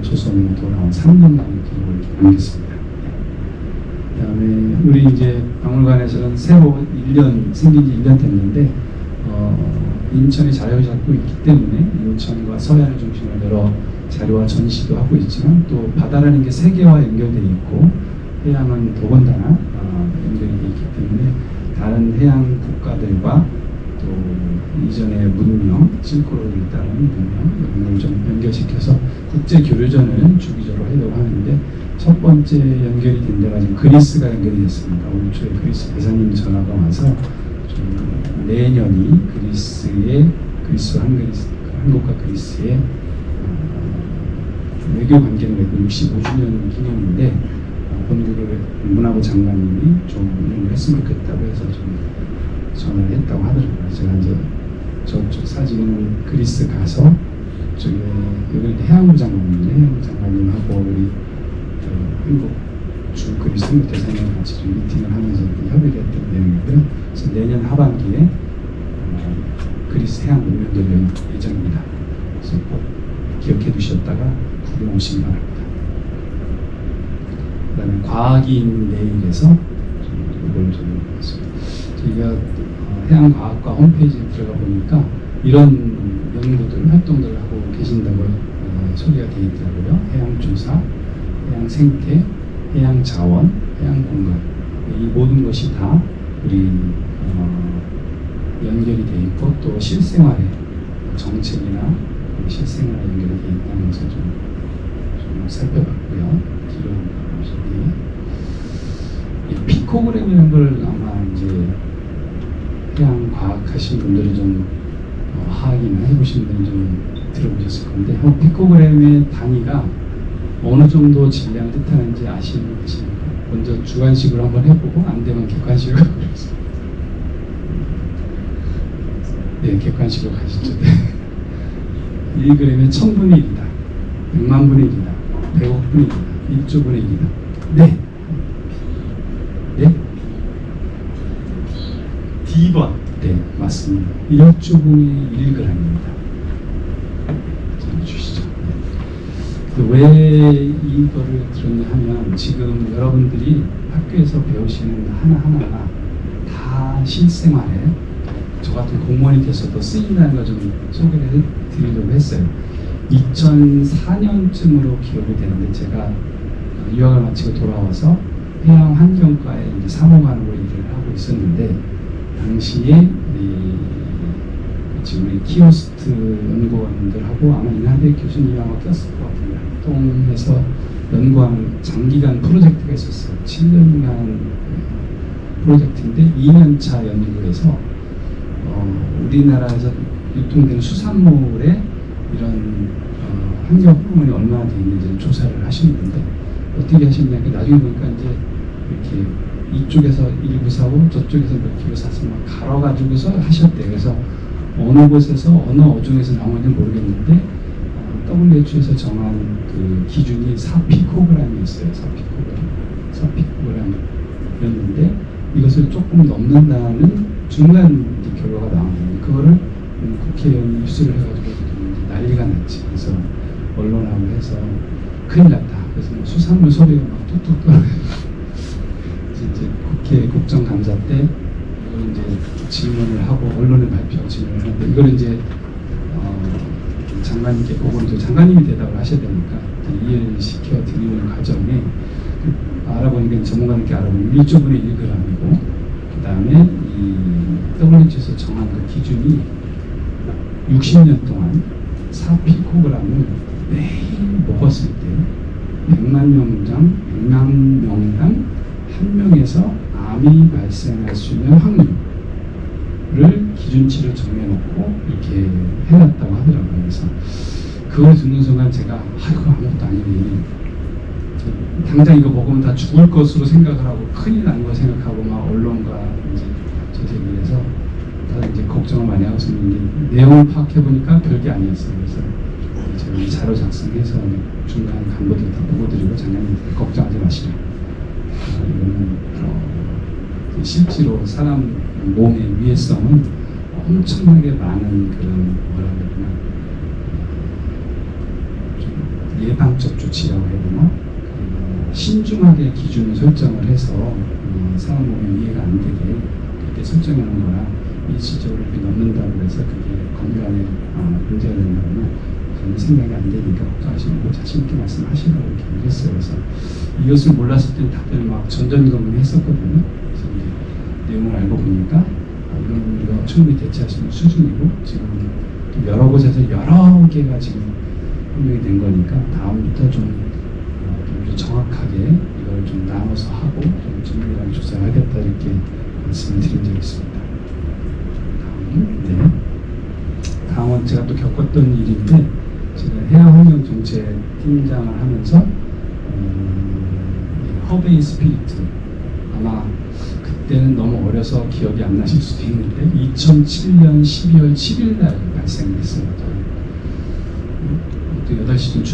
조선으로 돌아온 3년간의 기록을 남겼습니다. 그 다음에 우리 이제 박물관에서는 새로 1년 생긴 지 1년 됐는데 인천이 자리를 잡고 있기 때문에 인천과 서해안을 중심으로 여러 자료와 전시도 하고 있지만 또 바다라는 게 세계와 연결되어 있고 해양은 더군다나 연결이 되어 있기 때문에 다른 해양 국가들과 또 이전의 문명, 실크로드를 따른 문명, 이걸 좀 연결시켜서 국제 교류전을 주기적으로 하려고 하는데 첫 번째 연결이 된 데가 지금 그리스가 연결이 됐습니다. 오늘 초에 그리스 대사님 전화가 와서 좀 내년이 한국과 그리스의 외교 관계를 맺고 65주년 기념인데 본국의 문화부 장관님이 좀 이런 걸 했으면 좋겠다고 해서 좀 전화를 했다고 하더라고요. 제가 이제 저쪽 사진은 그리스 가서 저기 여기 해양부 장관님인데 해양부 장관님하고 우리 한국 주 그리스 한국 대사님 같이 좀 미팅을 하면서 협의를 했던 내용이고요. 그래서 내년 하반기에 그리스 해양 문명도 열 예정입니다. 그래서 꼭 기억해 두셨다가 구경 오시기 바랍니다. 그 다음에 과학인 내일에서 이걸 좀 했습니다. 저희가 해양과학과 홈페이지에 들어가 보니까 이런 연구들, 활동들을 하고 계신다고 소개가 되어 있더라고요. 해양조사, 해양생태, 해양자원, 해양공간 이 모든 것이 다 우리 연결이 되어 있고 또 실생활에 정책이나 실생활에 연결이 되어 있다는 것을 좀 살펴봤고요. 뒤로 이 피코그램이라는 걸 아마 이제 해양 과학 하신 분들이 좀 하악이나 해보신 분들이 좀 들어보셨을 건데 피코그램의 단위가 어느 정도 질량을 뜻하는지 아시는 분 계십니까? 먼저 주관식으로 한번 해보고 안 되면 객관식으로 해보겠습니다. 네, 객관식으로 가시죠. 1g에 1000분의 1이다. 100만분의 1이다. 100억분의 1이다. 1조분의 1이다. 네. 네? D번. 네, 맞습니다. 1조분의 1g입니다. 주시죠. 왜 이거를 들었냐 하면 지금 여러분들이 학교에서 배우시는 하나하나가 다 실생활에 저 같은 공무원이 돼서도 쓰인다는 걸 좀 소개를 해드리려고 했어요. 2004년쯤으로 기억이 되는데 제가 유학을 마치고 돌아와서 해양환경과에 이제 사무관으로 일을 하고 있었는데 당시에 지금 우리 키오스트 연구원들하고 아마 인하대 교수님하고 꼈을 것 같은데 활동해서 연구한 장기간 프로젝트가 있었어요. 7년간 프로젝트인데 2년차 연구에서 우리나라에서 유통되는 수산물에 이런 환경 호르몬이 얼마나 되어 있는지 조사를 하시는데 어떻게 하셨냐면 나중에 보니까 이제 이렇게 이쪽에서 1부 사고 저쪽에서 몇 킬로 사서 막 갈아가지고서 하셨대요. 그래서 어느 곳에서 어느 어종에서 나오는지 모르겠는데 WHO에서 정한 그 기준이 4피코그램이었어요. 4피코그램이었는데 이것을 조금 넘는다는 중간 결과가 나왔는데 그거를 국회의원이 입수를 해가지고 난리가 났지. 그래서 언론하고 해서 큰일 났다. 그래서 수산물 소리가 막 뚝뚝 떨어져요. 국정감사 때 이걸 이제 질문을 하고 언론에 발표하고 질문을 하는데 이걸 이제 장관님께 보고는 또 장관님이 대답을 하셔야 되니까 이해를 시켜 드리는 과정에 알아보니까 전문가들께 알아보니까 1조분의 1g이고 그 다음에 이 WHO에서 정한 그 기준이 60년 동안 4피코그램을 매일 먹었을 때 100만 명당 한 명에서 암이 발생할 수 있는 확률을 기준치를 정해놓고 이렇게 해놨다고 하더라고요. 그래서 그걸 듣는 순간 제가 이거 아무것도 아니니 당장 이거 먹으면 다 죽을 것으로 생각을 하고 큰일 난 거 생각하고 막 언론과 이제 저세계에서 다들 이제 걱정을 많이 하고 있었는데 내용을 파악해 보니까 별게 아니었어요. 그래서 제가 자료 작성해서 중간 간부들 다 보고드리고 장관님 걱정하지 마시라. 이거는 실제로 사람 몸의 위해성은 엄청나게 많은 그런 뭐라 그러나 좀 예방적 조치라고 해야 되나 신중하게 기준을 설정을 해서 사람 몸에 이해가 안 되게 그렇게 설정해 놓은 거라 일시적으로 이렇게 넣는다고 해서 그게 건강에 문제가 된다거나 저는 생각이 안 되니까 걱정하시고 자신 있게 말씀하시라고 이렇게 했어요. 그래서 이것을 몰랐을 때는 다들 막 전전긍긍 했었거든요. 그래서 이제 내용을 알고 보니까 이건 우리가 충분히 대체할 수 있는 수준이고 지금 여러 곳에서 여러 개가 지금 분명히 된 거니까 다음부터 좀 정확하게 이걸 좀 나눠서 하고 좀 정밀하게 조사를 하겠다 이렇게 말씀을 드린 적이 있습니다. 다음은 제가 또 겪었던 일인데 제가 해양환경정책 팀장을 하면서 허베이 스피리트 아마 그때는 너무 어려서 기억이 안 나실 수도 있는데 2007년 12월 7일 날 발생했어요. 또 8시쯤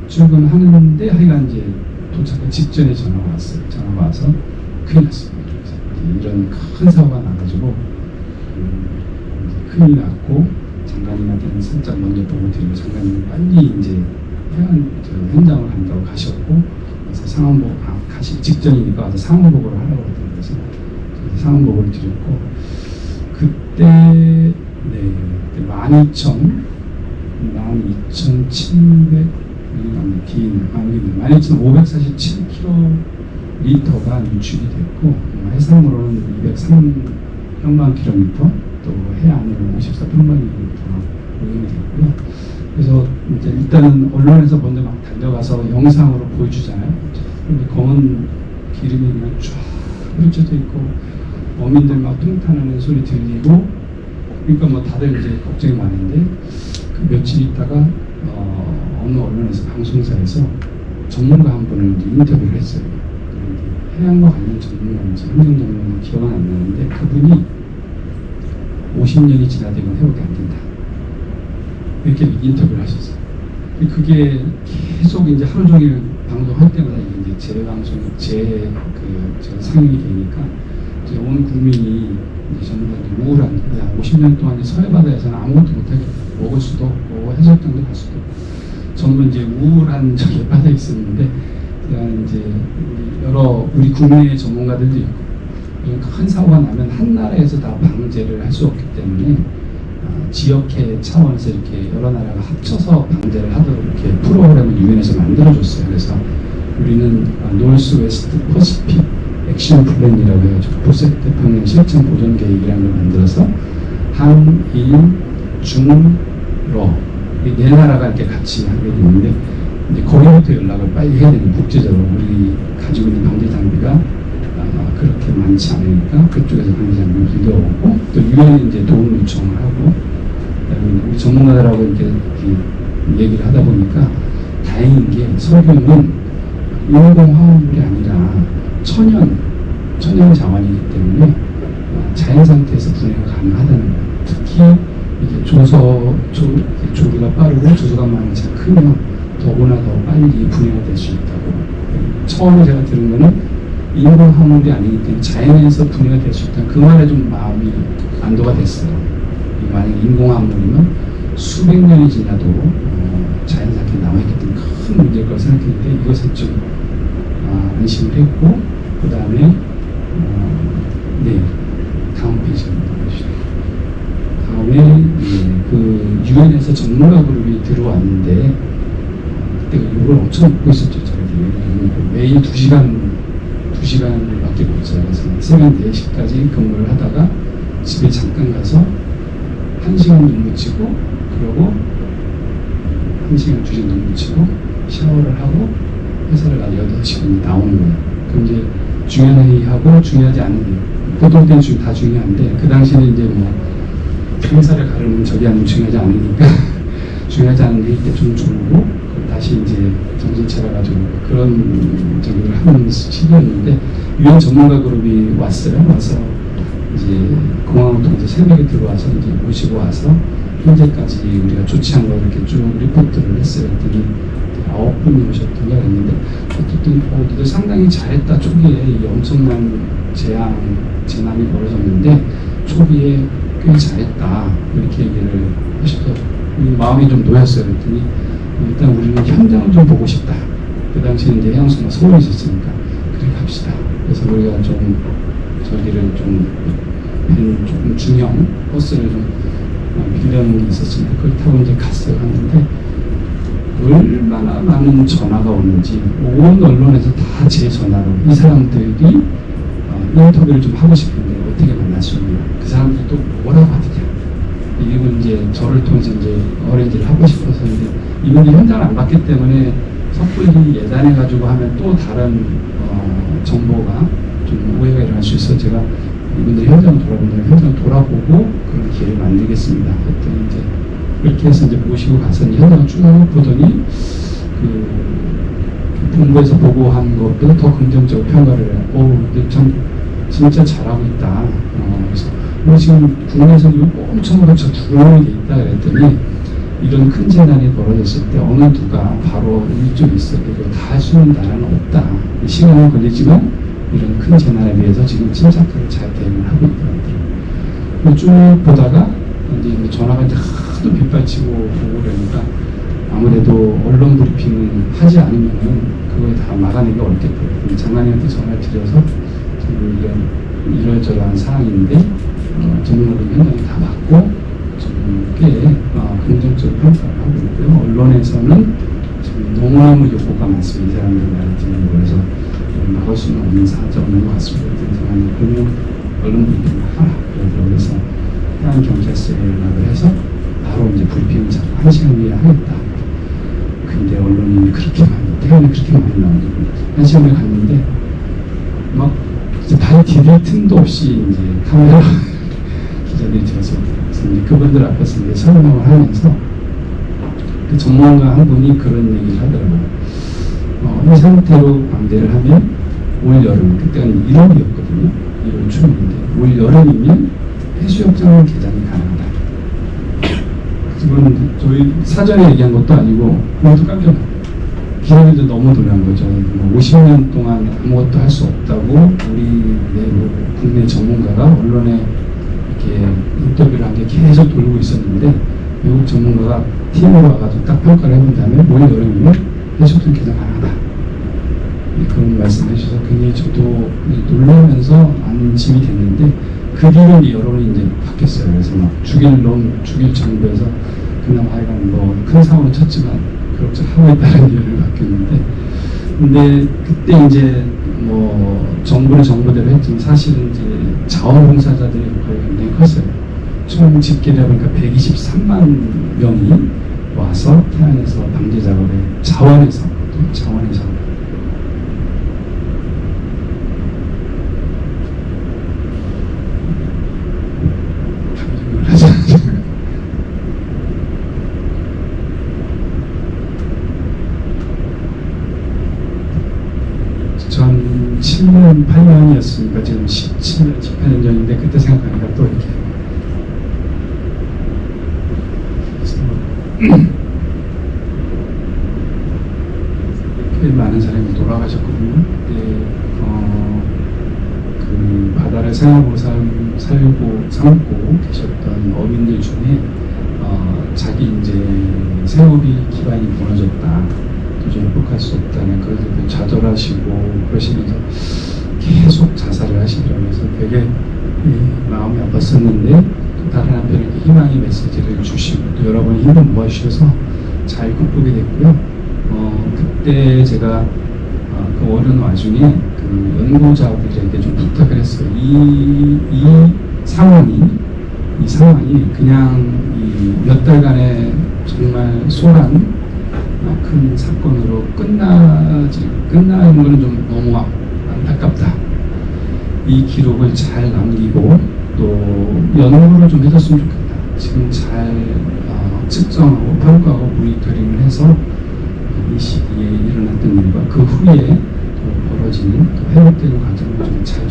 출근하는데 하여간 이제 도착한 직전에 전화가 왔어요. 전화가 와서 큰일 났습니다. 이런 큰 사고가 나가지고 큰일 났고 장관님한테는 살짝 먼저 보고 드리고 장관님은 빨리 이제 현장을 간다고 가셨고 그래서 상황보고 가시기 직전이니까 와서 상황보고를 하라고 그러더라고요. 그래서 상황보고를 드렸고 그때 12,547kl가 유출이 됐고 해상으로는 203평방 킬로미터 또 해안으로는 54평방 킬로미터가 오염이 됐고요. 그래서 이제 일단은 언론에서 먼저 막 달려가서 영상으로 보여주잖아요. 근데 검은 기름이 그냥 쫙 흩어져 있고 어민들 막 통탄하는 소리 들리고 그러니까 뭐 다들 이제 걱정이 많은데 그 며칠 있다가 어느 언론에서 방송사에서 전문가 한 분을 인터뷰를 했어요. 해양과 관련 전문가인지 환경 전문가인지 기억은 안 나는데 그분이 50년이 지나도 이건 회복이 안 된다. 이렇게 인터뷰를 하셨어요. 그게 계속 이제 하루 종일 방송할 때마다 이제 재방송, 상영이 되니까 이제 온 국민이 이제 전문가들이 우울한, 야, 50년 동안 서해바다에서는 아무것도 못하게 먹을 수도 없고 해수욕장도 갈 수도 없고 전부 이제 우울한 적에 빠져 있었는데 이제 여러 우리 국내의 전문가들도 있고 큰 사고가 나면 한 나라에서 다 방제를 할 수 없기 때문에 지역회 차원에서 이렇게 여러 나라가 합쳐서 방제를 하도록 이렇게 프로그램을 유엔에서 만들어줬어요. 그래서 우리는 노스 웨스트 퍼시픽 액션 플랜이라고 해가지고 북색 태평양 실천 보존 계획이라는 걸 만들어서 한, 일, 중, 러 네 나라가 이렇게 같이 하게 되는데 이제 거기부터 연락을 빨리 해야 되는 국제적으로 우리 가지고 있는 방제 장비가 그렇게 많지 않으니까 그쪽에서 방제 장비를 빌려오고 또 유엔에 이제 도움 요청을 하고 그다음에 우리 전문가들하고 이렇게 얘기를 하다 보니까 다행인 게 석유는 인공화합물이 아니라 천연 자원이기 때문에 자연 상태에서 분해가 가능하다는 거예요. 특히 이게 조류가 빠르고 조소간만이 잘 크면 더구나 더 빨리 분해가 될 수 있다고. 처음에 제가 들은 거는 인공화합물이 아니기 때문에 자연에서 분해가 될 수 있다는 그 말에 좀 마음이 안도가 됐어요. 만약에 인공화합물이면 수백 년이 지나도 자연 상태에 남아있기 때문에 큰 문제일 거라 생각했는데 이것은 좀 안심을 했고 그 다음에 네, 다음 페이지 보여주시죠. 다음에 그 유엔에서 전문가 그룹이 들어왔는데 그때 욕을 엄청 먹고 있었죠. 저희들이 매일 2시간밖에 못 자요. 그래서 새벽 4시까지 근무를 하다가 집에 잠깐 가서 1시간 눈 붙이고 그러고 1시간 2시간 눈 붙이고 샤워를 하고 회사를 날 8시간이 나오는 거예요. 그럼 이제 중요한 회의하고 중요하지 않은 회의, 보통 때는 다 중요한데 그 당시에는 이제 뭐 회사를 가르면 저기 아니면 중요하지 않으니까 중요하지 않은 회의 때 좀 졸고 다시 이제 정신 차려가지고 그런 저기를 하는 시기였는데 유엔 전문가 그룹이 왔어요. 와서 이제 공항을 통해서 새벽에 들어와서 이제 모시고 와서 현재까지 우리가 조치한 거 이렇게 쭉 리포트를 했어요. 그랬더니 9분이 오셨던가 그랬는데 어쨌든 모두들 상당히 잘했다. 초기에 이 엄청난 재난이 벌어졌는데 초기에 꽤 잘했다. 이렇게 얘기를 하셔서 마음이 좀 놓였어요. 그랬더니 일단 우리는 현장을 좀 보고 싶다. 그 당시에 이제 해양수가 서울에 있었으니까 그렇게 합시다. 그래서 우리가 좀 저기를 좀 조금 중형 버스를 좀 빌려놓은 게 있었으니까 그걸 타고 이제 갔어요. 갔는데 얼마나 많은 전화가 오는지 온 언론에서 다 제 전화로 이 사람들이 인터뷰를 좀 하고 싶은데 어떻게 만날 수 있냐. 그 사람들이 또 뭐라고 하더냐. 이분 이제 저를 통해서 이제 어레인지를 하고 싶어서인데 이분이 현장을 안 봤기 때문에 섣불리 예단해가지고 하면 또 다른 정보가 좀 오해가 일어날 수 있어 제가 이분들이 현장을 돌아본다면 현장을 돌아보고 그런 기회를 만들겠습니다. 그랬더니 이제 그렇게 해서 이제 모시고 가서 현장을 쭉 보더니 그 본부에서 보고한 것보다 더 긍정적으로 평가를 해요. 참 진짜 잘하고 있다. 그래서 우리 지금 국내에서 엄청 그렇죠. 두려움이 돼 있다 그랬더니 이런 큰 재난이 벌어졌을 때 어느 누가 바로 이쪽에 있어 그리고 다 할 수 있는 나라는 없다. 시간은 걸리지만 이런 큰 재난에 대해서 지금 침착하게 잘 대응을 하고 있더라고요. 쭉 보다가 이제 전화가 이제 하도 빗발치고 보고 그러니까 아무래도 언론 브리핑을 하지 않으면은 그걸 다 막아내기 어렵겠더라고요. 장관님한테 전화를 드려서 지금 이러저러한 상황인데 전문가들 현장에 다 받고 지금 꽤 긍정적 평가를 하고 있고요. 언론에서는 지금 너무너무 요구가 많습니다. 이 사람들 말하는 거에서 막을 수는 없는 사정 없는 것 같습니다. 그러면 언론 브리핑을 하라 그러더라고요. 그래서 해양경찰서에 연락을 해서 바로 이제 브리핑을 잡고 1시간 후에 하겠다. 근데 언론이 그렇게 많이, 대원이 그렇게 많이 나오더라고요. 1시간 후에 갔는데 막 이제 발 디딜 틈도 없이 이제 카메라 기자들이 들어서 이제 그분들 앞에서 이제 설명을 하면서 그 전문가 한 분이 그런 얘기를 하더라고요. 이 상태로 방대를 하면 올 여름, 그때는 1월이었거든요. 1월 초인데 올 여름이면 해수욕장 개장이 가능하다. 지금 저희 사전에 얘기한 것도 아니고 모두 깜짝 놀랐어요. 기자들도 너무 놀란 거죠. 50년 동안 아무것도 할 수 없다고 우리 내부 국내 전문가가 언론에 이렇게 인터뷰를 한 게 계속 돌고 있었는데 미국 전문가가 팀으로 와가지고 딱 평가를 해본 다음에 올 여름이면 해수욕장 개장 가능하다. 그런 말씀을 해주셔서 굉장히 저도 놀라면서 안심이 됐는데 그 뒤로 여론이 이제 바뀌었어요. 그래서 막 죽일 정부에서 그나마 하여간 뭐 큰 사고는 쳤지만 그렇게 하고 있다는 이유를 바뀌었는데 근데 그때 이제 뭐 정부는 정부대로 했지만 사실은 이제 자원봉사자들의 역할이 굉장히 컸어요. 총 집계를 해보니까 123만 명이 와서 태안에서 방제 작업에 자원에서 전 7년, 8년이었으니까 지금 17년, 18년 전인데 그때 생각하니까 또 이렇게 꽤 많은 사람이 돌아가셨거든요. 그 바다를 생업으로 살고 계셨던 어민들 중에 자기 이제 생업이 기반이 무너졌다. 도저히 회복할 수 없다는 그래서 좌절하시고 그러시면서 계속 자살을 하시더라고요. 그래서 되게 마음이 아팠었는데 또 다른 한편에 이렇게 희망의 메시지를 주시고 또 여러분이 힘을 모아주셔서 잘 극복이 됐고요. 그때 제가 그 어려운 와중에 그 연구자들에게 좀 부탁을 했어요. 이 상황이 그냥 몇 달간의 정말 소란 큰 사건으로 끝나는 것은 좀 너무 안타깝다. 이 기록을 잘 남기고 또 연구를 좀 해줬으면 좋겠다. 지금 잘 측정하고 평가하고 모니터링을 해서 이 시기에 일어났던 일과 그 후에 또 벌어지는 또 회복되는 과정을 좀 잘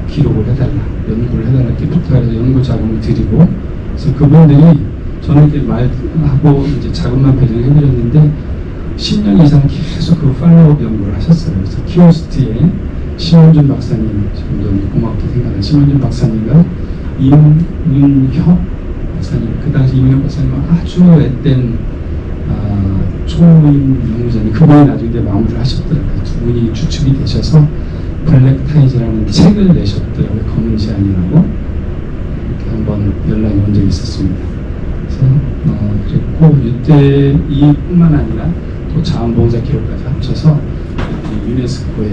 기록을 해달라, 연구를 해달라 이렇게 부탁해서 연구 자금을 드리고, 그래서 그분들이 저는 말하고 이제 자금만 배정을 해드렸는데 10년 이상 계속 그 팔로우업 연구를 하셨어요. 그래서 키오스트에 심원준 박사님, 지금도 고맙게 생각하는 심원준 박사님과 임윤혁 박사님, 그 당시 임윤혁 박사님은 아주 앳된 초임 연구자님, 그분이 나중에 마무리를 하셨더라고요. 두 분이 주축이 되셔서 블랙타이즈라는 책을 내셨더라고요. 검은 제안이라고. 이렇게 한번 연락이 온 적이 있었습니다. 그랬고 이때 이뿐만 아니라 또 자원봉사 기록까지 합쳐서 유네스코에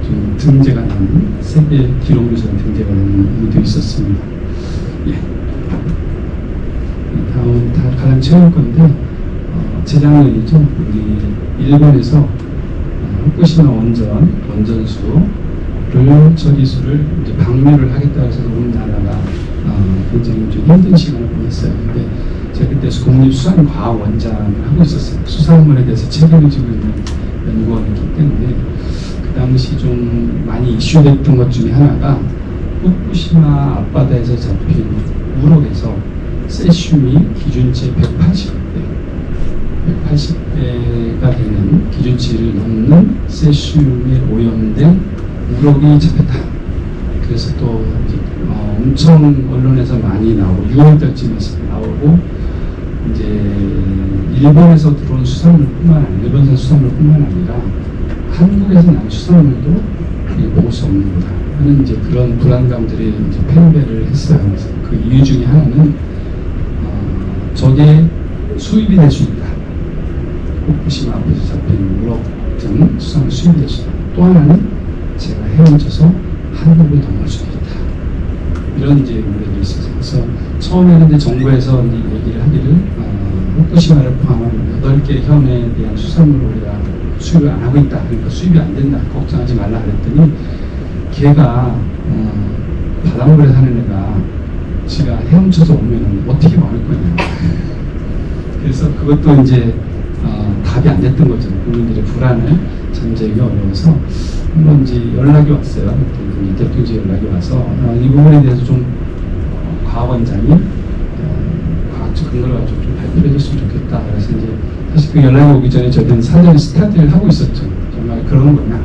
좀 등재가 나는 세계 기록유산 등재가 나는 의미도 있었습니다. 예. 다음 가장 최근 건데 재작년이죠. 우리 일본에서 후쿠시마 원전수를 처리수를 이제 방류를 하겠다 해서 우리나라가 굉장히 좀 힘든 시간을 보냈어요. 근데 제가 그때 국립수산과학원장을 하고 있었어요. 수산물에 대해서 책임을 지고 있는 연구원이기 때문에 그 당시 좀 많이 이슈됐던 것 중에 하나가 후쿠시마 앞바다에서 잡힌 우럭에서 세슘이 기준치 180배가 되는 기준치를 넘는 세슘에 오염된 우럭이 잡혔다. 그래서 또 엄청 언론에서 많이 나오고 6월달쯤에서 나오고 이제 일본에서 들어온 수산물뿐만 아니라 일본산 수산물뿐만 아니라 한국에서 나온 수산물도 먹을 수 없는 거다 하는 이제 그런 불안감들이 이제 팽배를 했어요. 그래서 그 이유 중에 하나는 저게 수입이 될 수 있다. 후쿠시마 앞에서 잡힌 우럭 등 수산물 수입이 될 수 있다. 또 하나는 제가 헤엄쳐서 한국을 넘을 수도 있다. 이런 이제 우려도 있었어요. 그래서 처음에는 이제 정부에서 이제 얘기를 하기를 후쿠시마를 포함한 8개 현에 대한 수산물을 우리가 수입을 안 하고 있다. 그러니까 수입이 안 된다. 걱정하지 말라 그랬더니 걔가 바닷물에 사는 애가 지가 헤엄쳐서 오면 어떻게 막을 거냐. 그래서 그것도 이제 답이 안 됐던 거죠. 국민들의 불안을 잠재우기 어려워서 한번 이제 연락이 왔어요. 대통령 연락이 와서 이 부분에 대해서 좀 과학원장이 과학적 근거를 가지고 좀 발표해 줬으면 좋겠다. 그래서 이제 사실 그 연락이 오기 전에 저희는 사전에 스타디를 하고 있었죠. 정말 그런 거냐.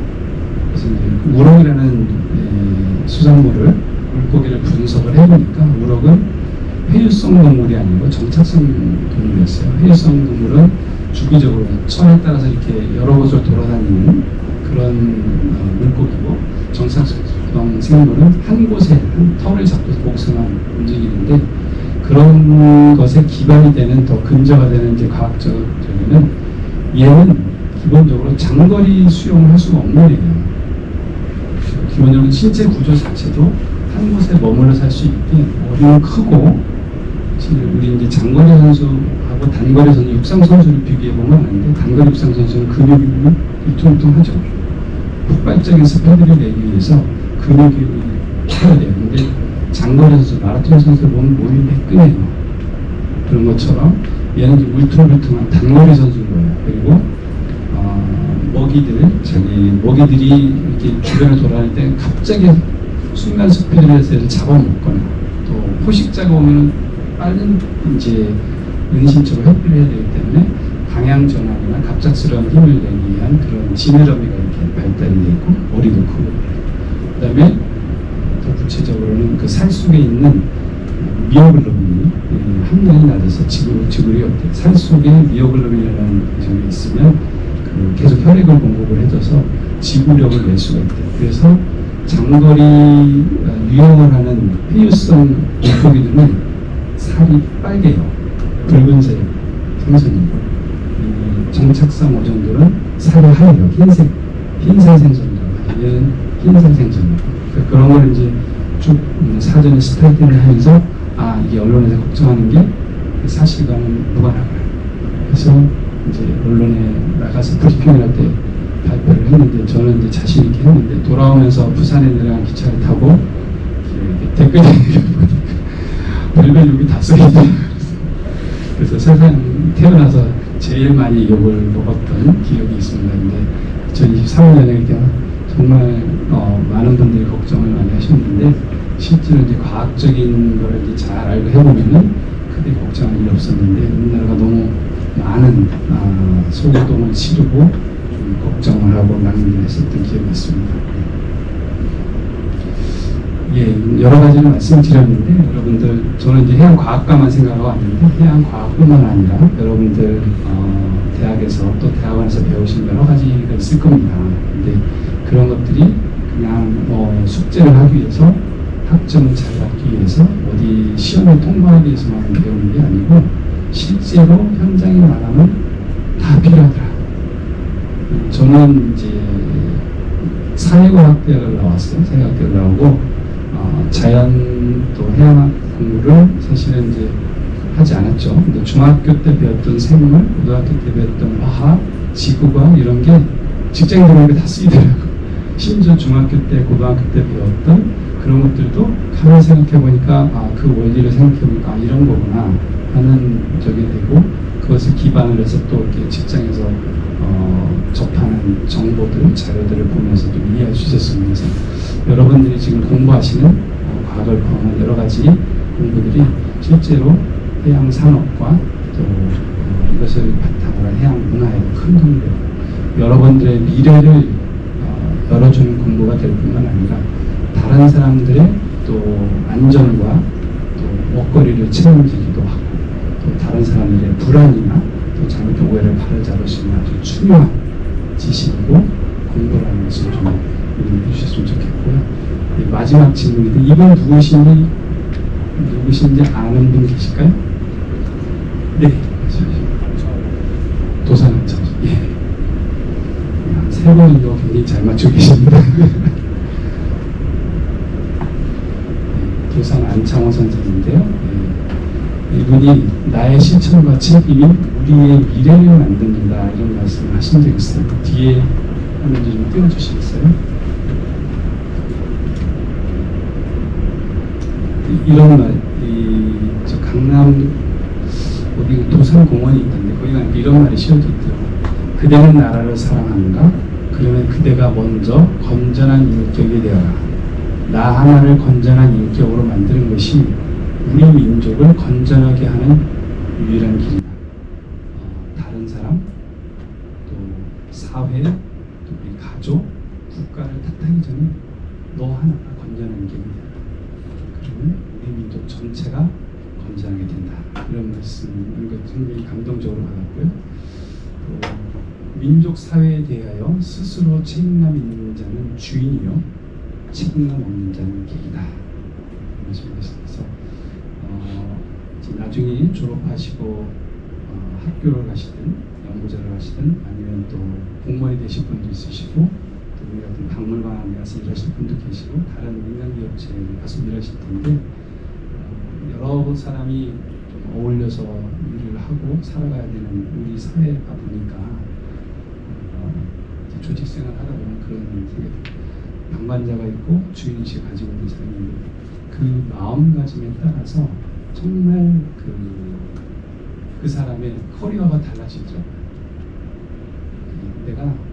그래서 이제 우럭이라는 수산물을 물고기를 분석을 해보니까 우럭은 회유성 동물이 아니고 정착성 동물이었어요. 회유성 동물은 주기적으로 천에 따라서 이렇게 여러 곳을 돌아다니는 그런 물고기고, 정착성 생물은 한 곳에 한 털을 잡고서 목성한 움직이는데, 그런 것에 기반이 되는 더 근저가 되는 이제 과학적으로는 얘는 기본적으로 장거리 수용을 할 수가 없는 애예요. 기본적으로 신체 구조 자체도 한 곳에 머물러 살 수 있게 머리는 크고, 우리 이제 장거리 선수하고 단거리 선수, 육상 선수를 비교해 보면 아는데 단거리 육상 선수는 근육이 울퉁불퉁하죠. 폭발적인 스피드를 내기 위해서 근육이 켜야 돼요. 근데 장거리 선수, 마라톤 선수를 보면 몸이 매끈해요. 그런 것처럼 얘는 이제 울퉁불퉁한 단거리 선수인 거예요. 그리고 먹이들이 이렇게 주변을 돌아다닐 때 갑자기 순간 스피드를 해서 얘를 잡아먹거나, 또 포식자가 오면 빠른 이제 은신처로 회피를 해야 되기 때문에 방향 전환이나 갑작스러운 힘을 내기 위한 그런 지느러미가 이렇게 발달이 되어 있고, 머리도 크고, 그 다음에 더 구체적으로는 그 살 속에 있는 미오글로빈이 함량이 낮아서 지구력이 없대요. 살 속에 미오글로빈이라는 점이 있으면 계속 혈액을 공급을 해줘서 지구력을 낼 수가 있대요. 그래서 장거리 유영을 하는 회유성 물고기들은 살이 빨개요. 붉은색 생선이고 정착성 어종들은 살이 하얘요. 흰색 생선이라고 하죠. 얘는 흰색 생선이에요. 그러니까 그런 걸 이제 쭉 사전에 스타디를 하면서 이게 언론에서 걱정하는 게 사실과는 무관하구나. 그래서 이제 언론에 나가서 브리핑을 할 때 발표를 했는데 저는 이제 자신 있게 했는데 돌아오면서 부산에 내려간 기차를 타고 이렇게 댓글이 보니까 별별 욕이 다 써있더라고요. 그래서 세상 태어나서 제일 많이 욕을 먹었던 기억이 있습니다. 근데 2023년에 정말 많은 분들이 걱정을 많이 하셨는데 실제로 이제 과학적인 걸 이제 잘 알고 해보면은 크게 걱정할 일이 없었는데 우리나라가 너무 많은 소고동을 치르고 좀 걱정을 하고 낭비를 했었던 기억이 있습니다. 예, 여러 가지를 말씀드렸는데 여러분들 저는 이제 해양과학과만 생각하고 왔는데 해양과학뿐만 아니라 여러분들 대학에서 또 대학원에서 배우신 여러 가지가 있을 겁니다. 근데 그런 것들이 그냥 숙제를 하기 위해서 학점을 잘 받기 위해서 어디 시험을 통과하기 위해서만 배우는 게 아니고 실제로 현장에 나가면 다 필요하더라. 저는 이제 사회과학대학을 나왔어요. 사회과학대학을 나오고 자연 또 해양학 공부를 사실은 이제 하지 않았죠. 근데 중학교 때 배웠던 생물, 고등학교 때 배웠던 화학, 지구과학 이런 게 직장에 들어오니까 다 쓰이더라고요. 심지어 중학교 때, 고등학교 때 배웠던 그런 것들도 가만히 생각해 보니까 그 원리를 생각해 보니까 이런 거구나 하는 적이 되고 그것을 기반으로 해서 또 이렇게 직장에서 접하는 정보들, 자료들을 보면서 좀 이해할 수 있었습니다. 그래서 여러분들이 지금 공부하시는 과학을 포함한 여러 가지 공부들이 실제로 해양 산업과 또 이것을 바탕으로 한 해양 문화에 큰 도움이 되고 여러분들의 미래를 열어주는 공부가 될 뿐만 아니라 다른 사람들의 또 안전과 또 먹거리를 책임지기도 하고 또 다른 사람들의 불안이나 또 잘못된 오해를 바로잡을 수 있는 아주 중요한 지식이고 공부라는 것을 좀 이해해 주셨으면 좋겠고요. 마지막 질문인데 이분 누구신지 아는 분 계실까요? 네, 도산암창. 예. 세 분도 굉장히 잘 맞추고 계십니다. 도산 안창호 선생인데요. 이분이 나의 실천과 책임이 우리의 미래를 만든다 이런 말씀을 하신 적이 있어요. 그 뒤에 한번 좀 띄워주시겠어요? 이런 말, 저 강남 어디 도산공원이 있던데 거기 가니까 이런 말이 씌워져 있더라고요. 그대는 나라를 사랑하는가? 그러면 그대가 먼저 건전한 인격이 되어라. 나 하나를 건전한 인격으로 만드는 것이 우리 민족을 건전하게 하는 유일한 길이다. 다른 사람, 또 사회, 또 우리 가족, 국가를 탓하기 전에 너 하나가 건전한 인격이 되어라. 그러면 우리 민족 전체가 건전하게 된다. 이런 말씀을 굉장히 감동적으로 받았고요. 민족 사회에 대하여 스스로 책임감 있는 자는 주인이요 책임감 없는 자는 객이다. 말씀하셨어서 나중에 졸업하시고 학교를 가시든 연구자를 하시든 아니면 또 공무원이 되실 분도 있으시고 또 우리 같은 박물관에 가서 일하실 분도 계시고 다른 민간기업체에 가서 일하실 텐데 여러 사람이 좀 어울려서 일을 하고 살아가야 되는 우리 사회가 보니까 조직생활 하다 보면 그런 방관자가 있고 주인의식을 가지고 있는 사람이 있는데 그 마음가짐에 따라서 정말 그 사람의 커리어가 달라지더라고요.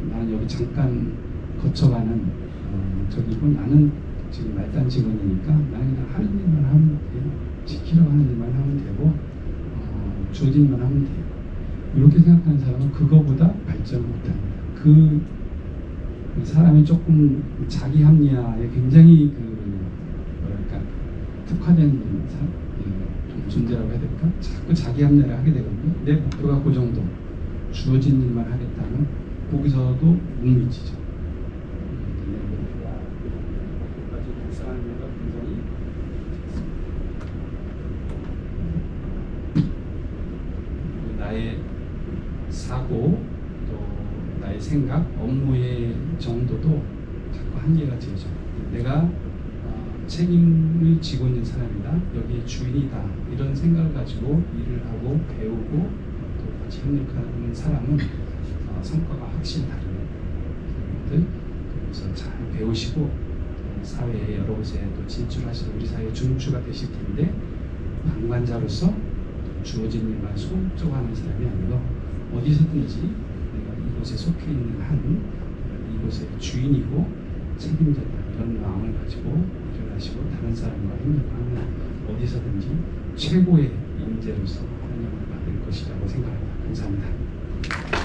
나는 여기 잠깐 거쳐가는 저기고 나는 지금 말단 직원이니까 나는 그냥 하는 일만 하면 돼요. 지키려고 하는 일만 하면 되고 주어진 일만 하면 돼요. 이렇게 생각하는 사람은 그거보다 발전을 못합니다. 그 사람이 조금 자기 합리화에 굉장히 특화된 좀 존재라고 해야 될까? 자꾸 자기 합리화를 하게 되거든요. 내 목표가 그 정도 주어진 일만 하겠다면 거기서도 못 미치죠. 생각, 업무의 정도도 자꾸 한계가 지어져. 내가 책임을 지고 있는 사람이다, 여기에 주인이다, 이런 생각을 가지고 일을 하고 배우고 또 같이 협력하는 사람은 성과가 확실히 다르네. 것들 그래서 잘 배우시고 사회에 여러 곳에 또 진출하시는 우리 사회 중추가 되실 텐데, 방관자로서 주어진 일만 소극적으로 하는 사람이 아니라 어디서든지 내가 이곳에 속해 있는 한 이곳의 주인이고 책임자다, 이런 마음을 가지고 일을 하시고 다른 사람과 협력하는 어디서든지 최고의 인재로서 환영을 받을 것이라고 생각합니다. 감사합니다.